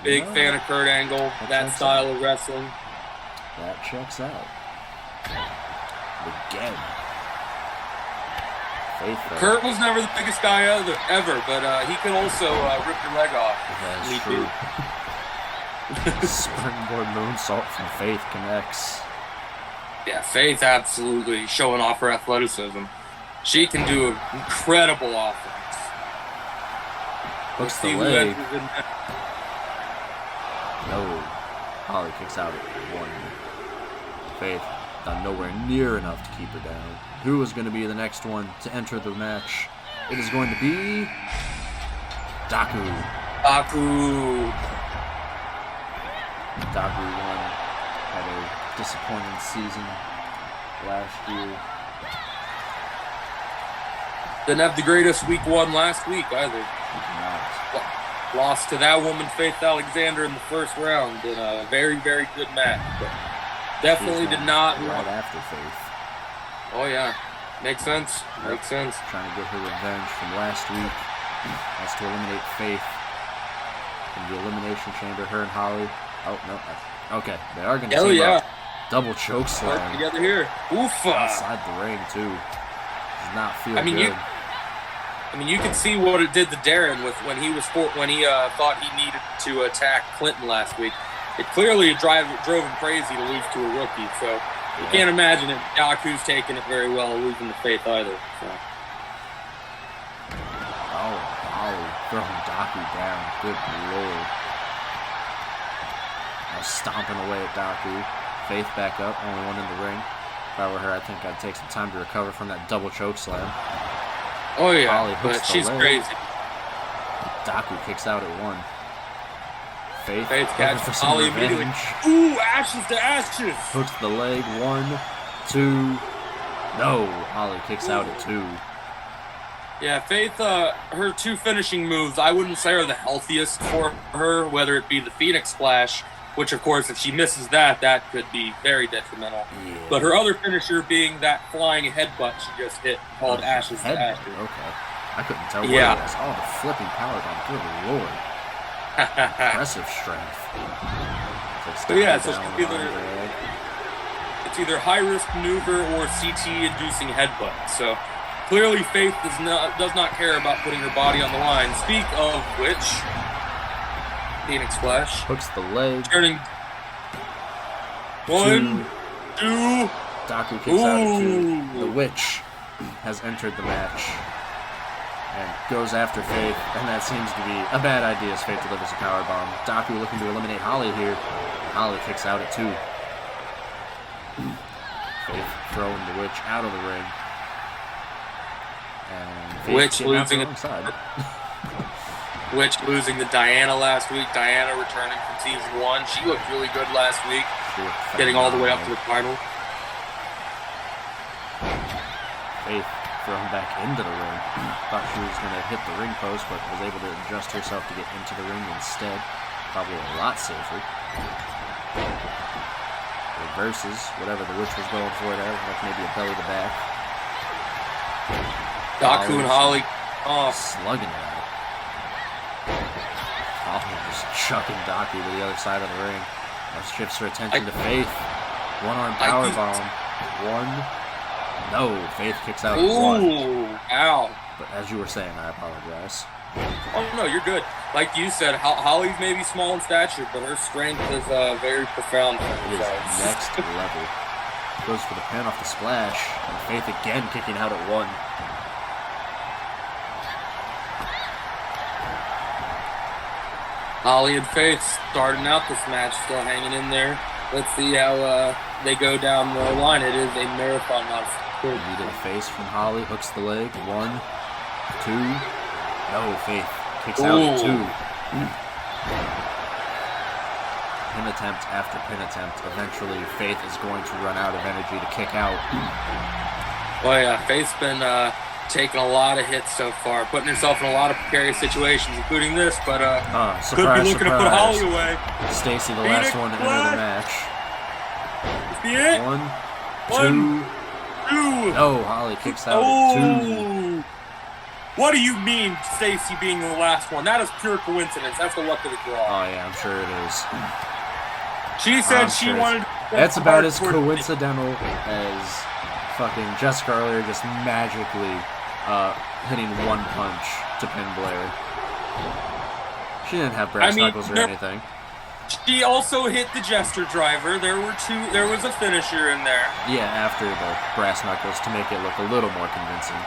Big fan of Kurt Angle, that style of wrestling. That checks out. Again. Faith, Kurt was never the biggest guy ever, but he can also rip your leg off. That's true. Springboard moonsault from Faith connects. Yeah, Faith absolutely showing off her athleticism. She can do an incredible offense. Hooks the leg. No. Holly kicks out at 1. Faith done nowhere near enough to keep her down. Who is going to be the next one to enter the match? It is going to be Daku. Daku won. Had a disappointing season last year. Didn't have the greatest week 1 last week either. Lost to that woman, Faith Alexander, in the first round in a very, very good match. But definitely did not. Right after Faith. Oh, yeah. Makes sense. Makes sense. Trying to get her revenge from last week. That's to eliminate Faith in the Elimination Chamber. Her and Holly. Oh, no. Okay. They are going to team up. Double choke slam. Together here. Oofa. Outside the ring, too. Does not feel good. You can see what it did to Darren when he thought he needed to attack Clinton last week. It clearly drove him crazy to lose to a rookie. So you can't imagine it. Daku's taking it very well, losing to Faith either. So. Oh, Holly throwing Daku down. Good Lord. Now stomping away at Daku. Faith back up, only one in the ring. If I were her, I think I'd take some time to recover from that double choke slam. Oh, yeah, Holly but she's crazy. Daku kicks out at 1. Faith catches Holly immediately. Ooh, ashes to ashes. Hooks the leg. 1, 2. No, Holly kicks out at 2. Yeah, Faith, her 2 finishing moves, I wouldn't say are the healthiest for her, whether it be the Phoenix Splash, which, of course, if she misses that could be very detrimental. Yeah. But her other finisher being that flying headbutt she just hit, called Ashes to Ashes. Okay. I couldn't tell what it was. Oh, the flipping powerbomb. Good Lord. Impressive strength. So it's either high-risk maneuver or CT-inducing headbutt. So clearly Faith does not care about putting her body on the line. Speak of which... Phoenix Splash. Hooks the leg. Turning. 1, 2. Daku kicks out at 2. The Witch has entered the match and goes after Faith, and that seems to be a bad idea as Faith delivers a powerbomb. Daku looking to eliminate Holly here. Holly kicks out at 2. Faith throwing the Witch out of the ring. And Faith Witch losing it. Witch losing to Diana last week. Diana returning from season 1. She looked really good last week, getting all the way up to the final. Faith thrown back into the ring. Thought she was going to hit the ring post, but was able to adjust herself to get into the ring instead. Probably a lot safer. Reverses whatever the Witch was going for there, like maybe a belly to back. Daku and Holly slugging it out. Holly just chucking Daku to the other side of the ring. Now shifts her attention to Faith. One-arm powerbomb. 1. No, Faith kicks out at 1. Ooh, ow. But as you were saying, I apologize. Oh, no, you're good. Like you said, Holly's maybe small in stature, but her strength is very profound. It is next level. Goes for the pin off the splash. And Faith again kicking out at 1. Holly and Faith starting out this match, still hanging in there. Let's see how they go down the line. It is a marathon, not a Knee to the face from Holly. Hooks the leg. 1, 2. No, Faith kicks out at 2. Pin attempt after pin attempt. Eventually, Faith is going to run out of energy to kick out. Oh yeah, Faith's been taking a lot of hits so far, putting herself in a lot of precarious situations, including this, but surprise, could be looking to put Holly away. Stacy, the last one to enter the match. Is the it? 1, 2. 2. No, Holly kicks out at 2. What do you mean, Stacy being the last one? That is pure coincidence. That's the luck of the draw. Oh yeah, I'm sure it is. She said she wanted. That's about as coincidental as fucking Jessica earlier just magically hitting 1 punch to pin Blair. She didn't have brass knuckles or anything. She also hit the Jester driver. There was a finisher in there. Yeah, after the brass knuckles to make it look a little more convincing.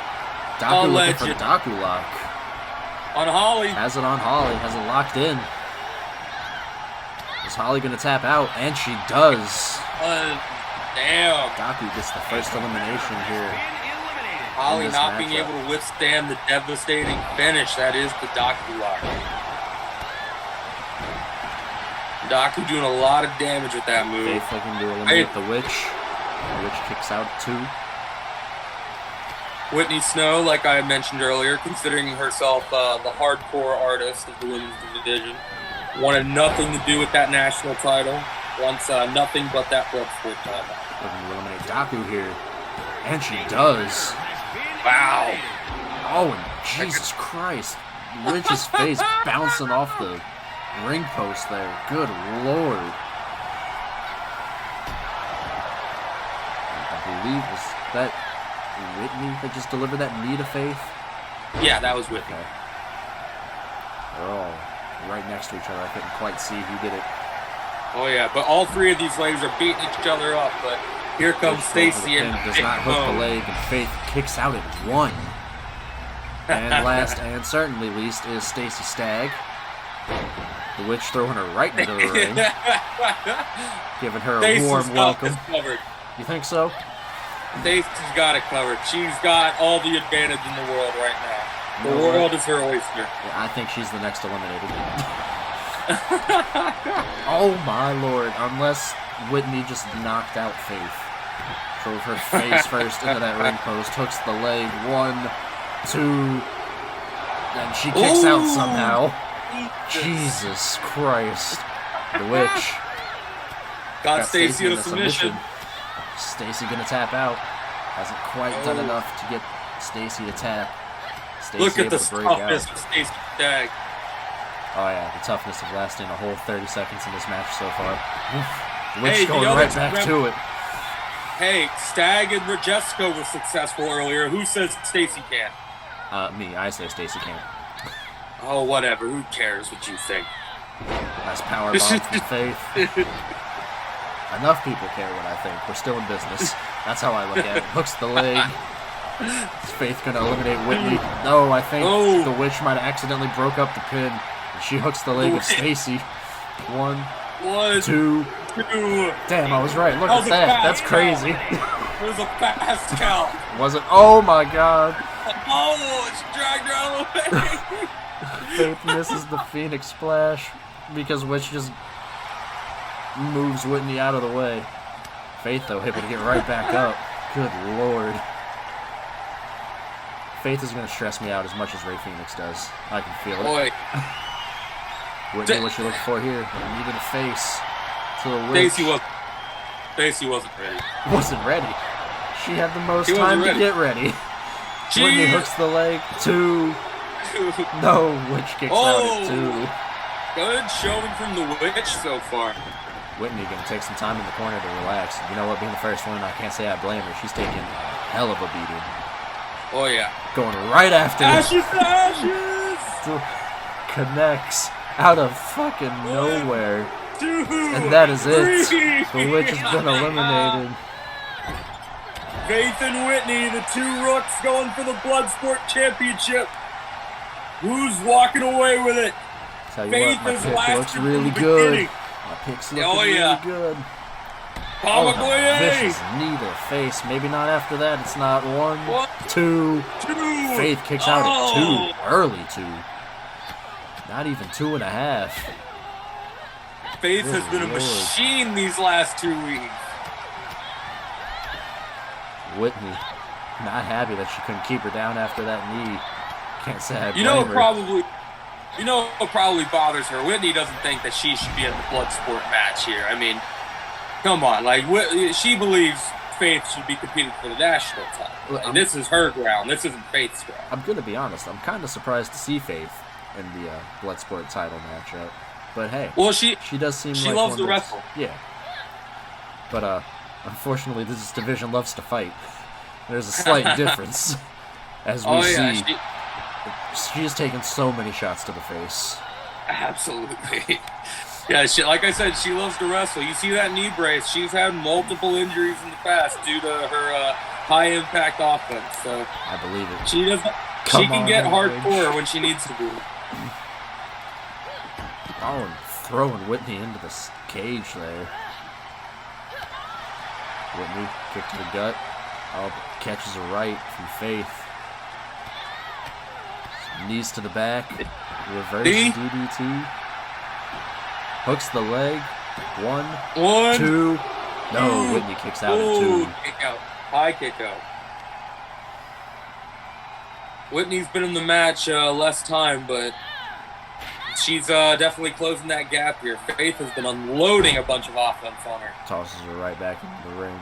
Daku looking for Daku lock. On Holly. Has it on Holly. Has it locked in. Is Holly going to tap out? And she does. Damn. Daku gets the first elimination here. Holly not being able to withstand the devastating finish that is the Daku lock. Daku doing a lot of damage with that move. Faith looking to eliminate the Witch. The Witch kicks out at 2. Whitney Snow, like I mentioned earlier, considering herself the hardcore artist of the women's division, wanted nothing to do with that national title. Wants nothing but that Bloodsport title. Looking to eliminate Daku here. And she does. Wow. Oh, and Jesus Christ. Witch's face bouncing off the ring post there. Good Lord. I believe, is that Whitney that just delivered that knee to Faith? Yeah, that was Whitney. Okay. They're all right next to each other. I couldn't quite see who did it. Oh yeah, but all 3 of these ladies are beating each other up, but here comes Stacy and does not hook the leg, and Faith kicks out at 1. And last and certainly least is Stacy Stagg. The Witch throwing her right into the ring. Giving her a warm welcome. You think so? Stacy's got it covered. She's got all the advantage in the world right now. The world is her oyster. Yeah, I think she's the next eliminated. Oh my Lord. Unless Whitney just knocked out Faith. Drove her face first into that ring post. Hooks the leg. 1, 2. And she kicks out somehow. Jesus Christ. The Witch. Got Stacy in a submission. Stacy gonna tap out. Hasn't quite done enough to get Stacy to tap. Stacy Look at able the to break out. toughness of Stacy Stagg. Oh yeah, the toughness of lasting a whole 30 seconds in this match so far. The Witch Hey, going right back to it. Hey, Stagg and Jessica was successful earlier. Who says Stacy can't? Me. I say Stacy can't. Oh, whatever. Who cares what you think? Nice power bomb from Faith. Enough people care what I think. We're still in business. That's how I look at it. Hooks the leg. Is Faith going to eliminate Whitney? No, I think the Witch might have accidentally broke up the pin. She hooks the leg of Stacy. 1, 2. Damn, I was right. Look at that. That's crazy. It was a fast count. Was it? Oh my God. Oh, it's dragged her out of the way. Faith misses the Phoenix Splash because Witch just moves Whitney out of the way. Faith, though, able to get right back up. Good Lord. Faith is going to stress me out as much as Ray Phoenix does. I can feel it. Boy. Whitney, what you looking for here? Knee to the face. To the Witch. Stacy wasn't ready. Wasn't ready. She had the most time to get ready. Whitney hooks the leg. 2. No, Witch kicks out at 2. Good showing from the Witch so far. Whitney gonna take some time in the corner to relax. You know what? Being the first one, I can't say I blame her. She's taking a hell of a beating. Oh yeah. Going right after Ashes to ashes. Connects out of fucking nowhere. And that is it. The Witch has been eliminated. Faith and Whitney, the 2 Rooks, going for the Bloodsport Championship. Who's walking away with it? Tell you what, my pick looks really good. My pick's looking really good. Pamagoye! Vicious knee to the face. Maybe not after that. It's not 1, 2. Faith kicks out at 2. Early 2. Not even 2.5. Faith has been a machine these last 2 weeks. Whitney, not happy that she couldn't keep her down after that knee. Can't say I blame You know her. what probably bothers her? Whitney doesn't think that she should be in the blood sport match here. I mean, come on. Like, she believes Faith should be competing for the national title. Like, this is her ground. This isn't Faith's ground. I'm going to be honest. I'm kind of surprised to see Faith in the blood sport title matchup. But hey, well, she does seem she like loves one to that's- wrestle. Yeah. But unfortunately, this division loves to fight. There's a slight difference, as we see. She has taken so many shots to the face. Absolutely. Yeah, like I said, she loves to wrestle. You see that knee brace. She's had multiple injuries in the past due to her high-impact offense. So I believe it. She can get hardcore when she needs to be. Oh, and throwing Whitney into the cage there. Whitney, kick to the gut. Oh, catches a right from Faith. Knees to the back. Reverse DDT. Hooks the leg. 1, 2. No, Whitney kicks out at 2. Kick out. High kick out. Whitney's been in the match less time, but she's definitely closing that gap here. Faith has been unloading a bunch of offense on her. Tosses her right back into the ring.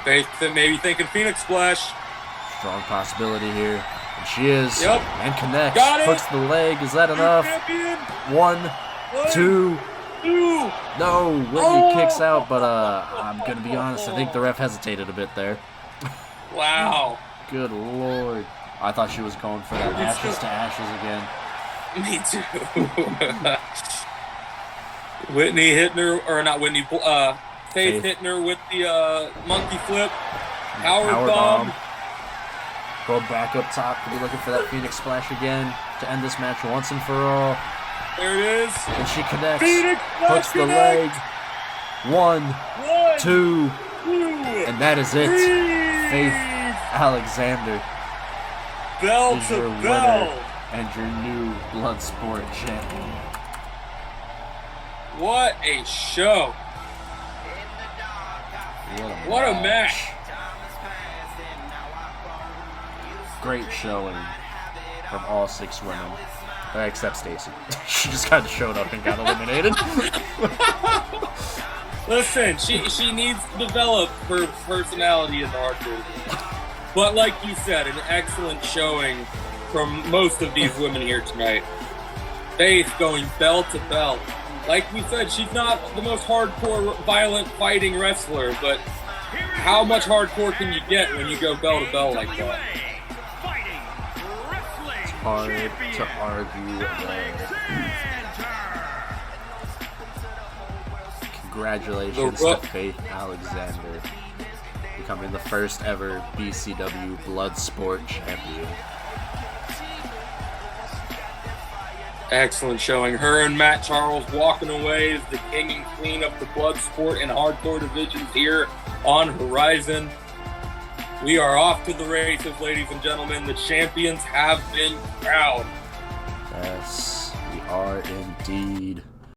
Faith maybe thinking Phoenix Splash. Strong possibility here. And she is. Yep. And connects. Got it. Hooks the leg. Is that enough? 1, 2. No, Whitney kicks out, but I'm going to be honest. I think the ref hesitated a bit there. Wow. Good Lord. I thought she was going for that ashes to ashes again. Me too. Whitney hitting her, or not Whitney, Faith hitting her with the monkey flip. Power bomb. Go back up top to be looking for that Phoenix Splash again to end this match once and for all. There it is. And she connects. Phoenix hooks the leg. 1, 2. And that is it. Faith Alexander bell is to your bell. winner and your new Bloodsport champion. What a show. What a match. Great showing from all 6 women. Except Stacy. She just kind of showed up and got eliminated. Listen, she needs to develop her personality in the hardcore. But like you said, an excellent showing from most of these women here tonight. Faith going bell to bell. Like we said, she's not the most hardcore, violent fighting wrestler, but how much hardcore can you get when you go bell to bell like that? It's hard to argue that. Congratulations to Faith Alexander, becoming the first ever BCW Bloodsport champion. Excellent showing. Her and Matt Charles walking away as the king and queen of the Bloodsport and hardcore divisions here on Horizon. We are off to the races, ladies and gentlemen. The champions have been crowned. Yes, we are indeed.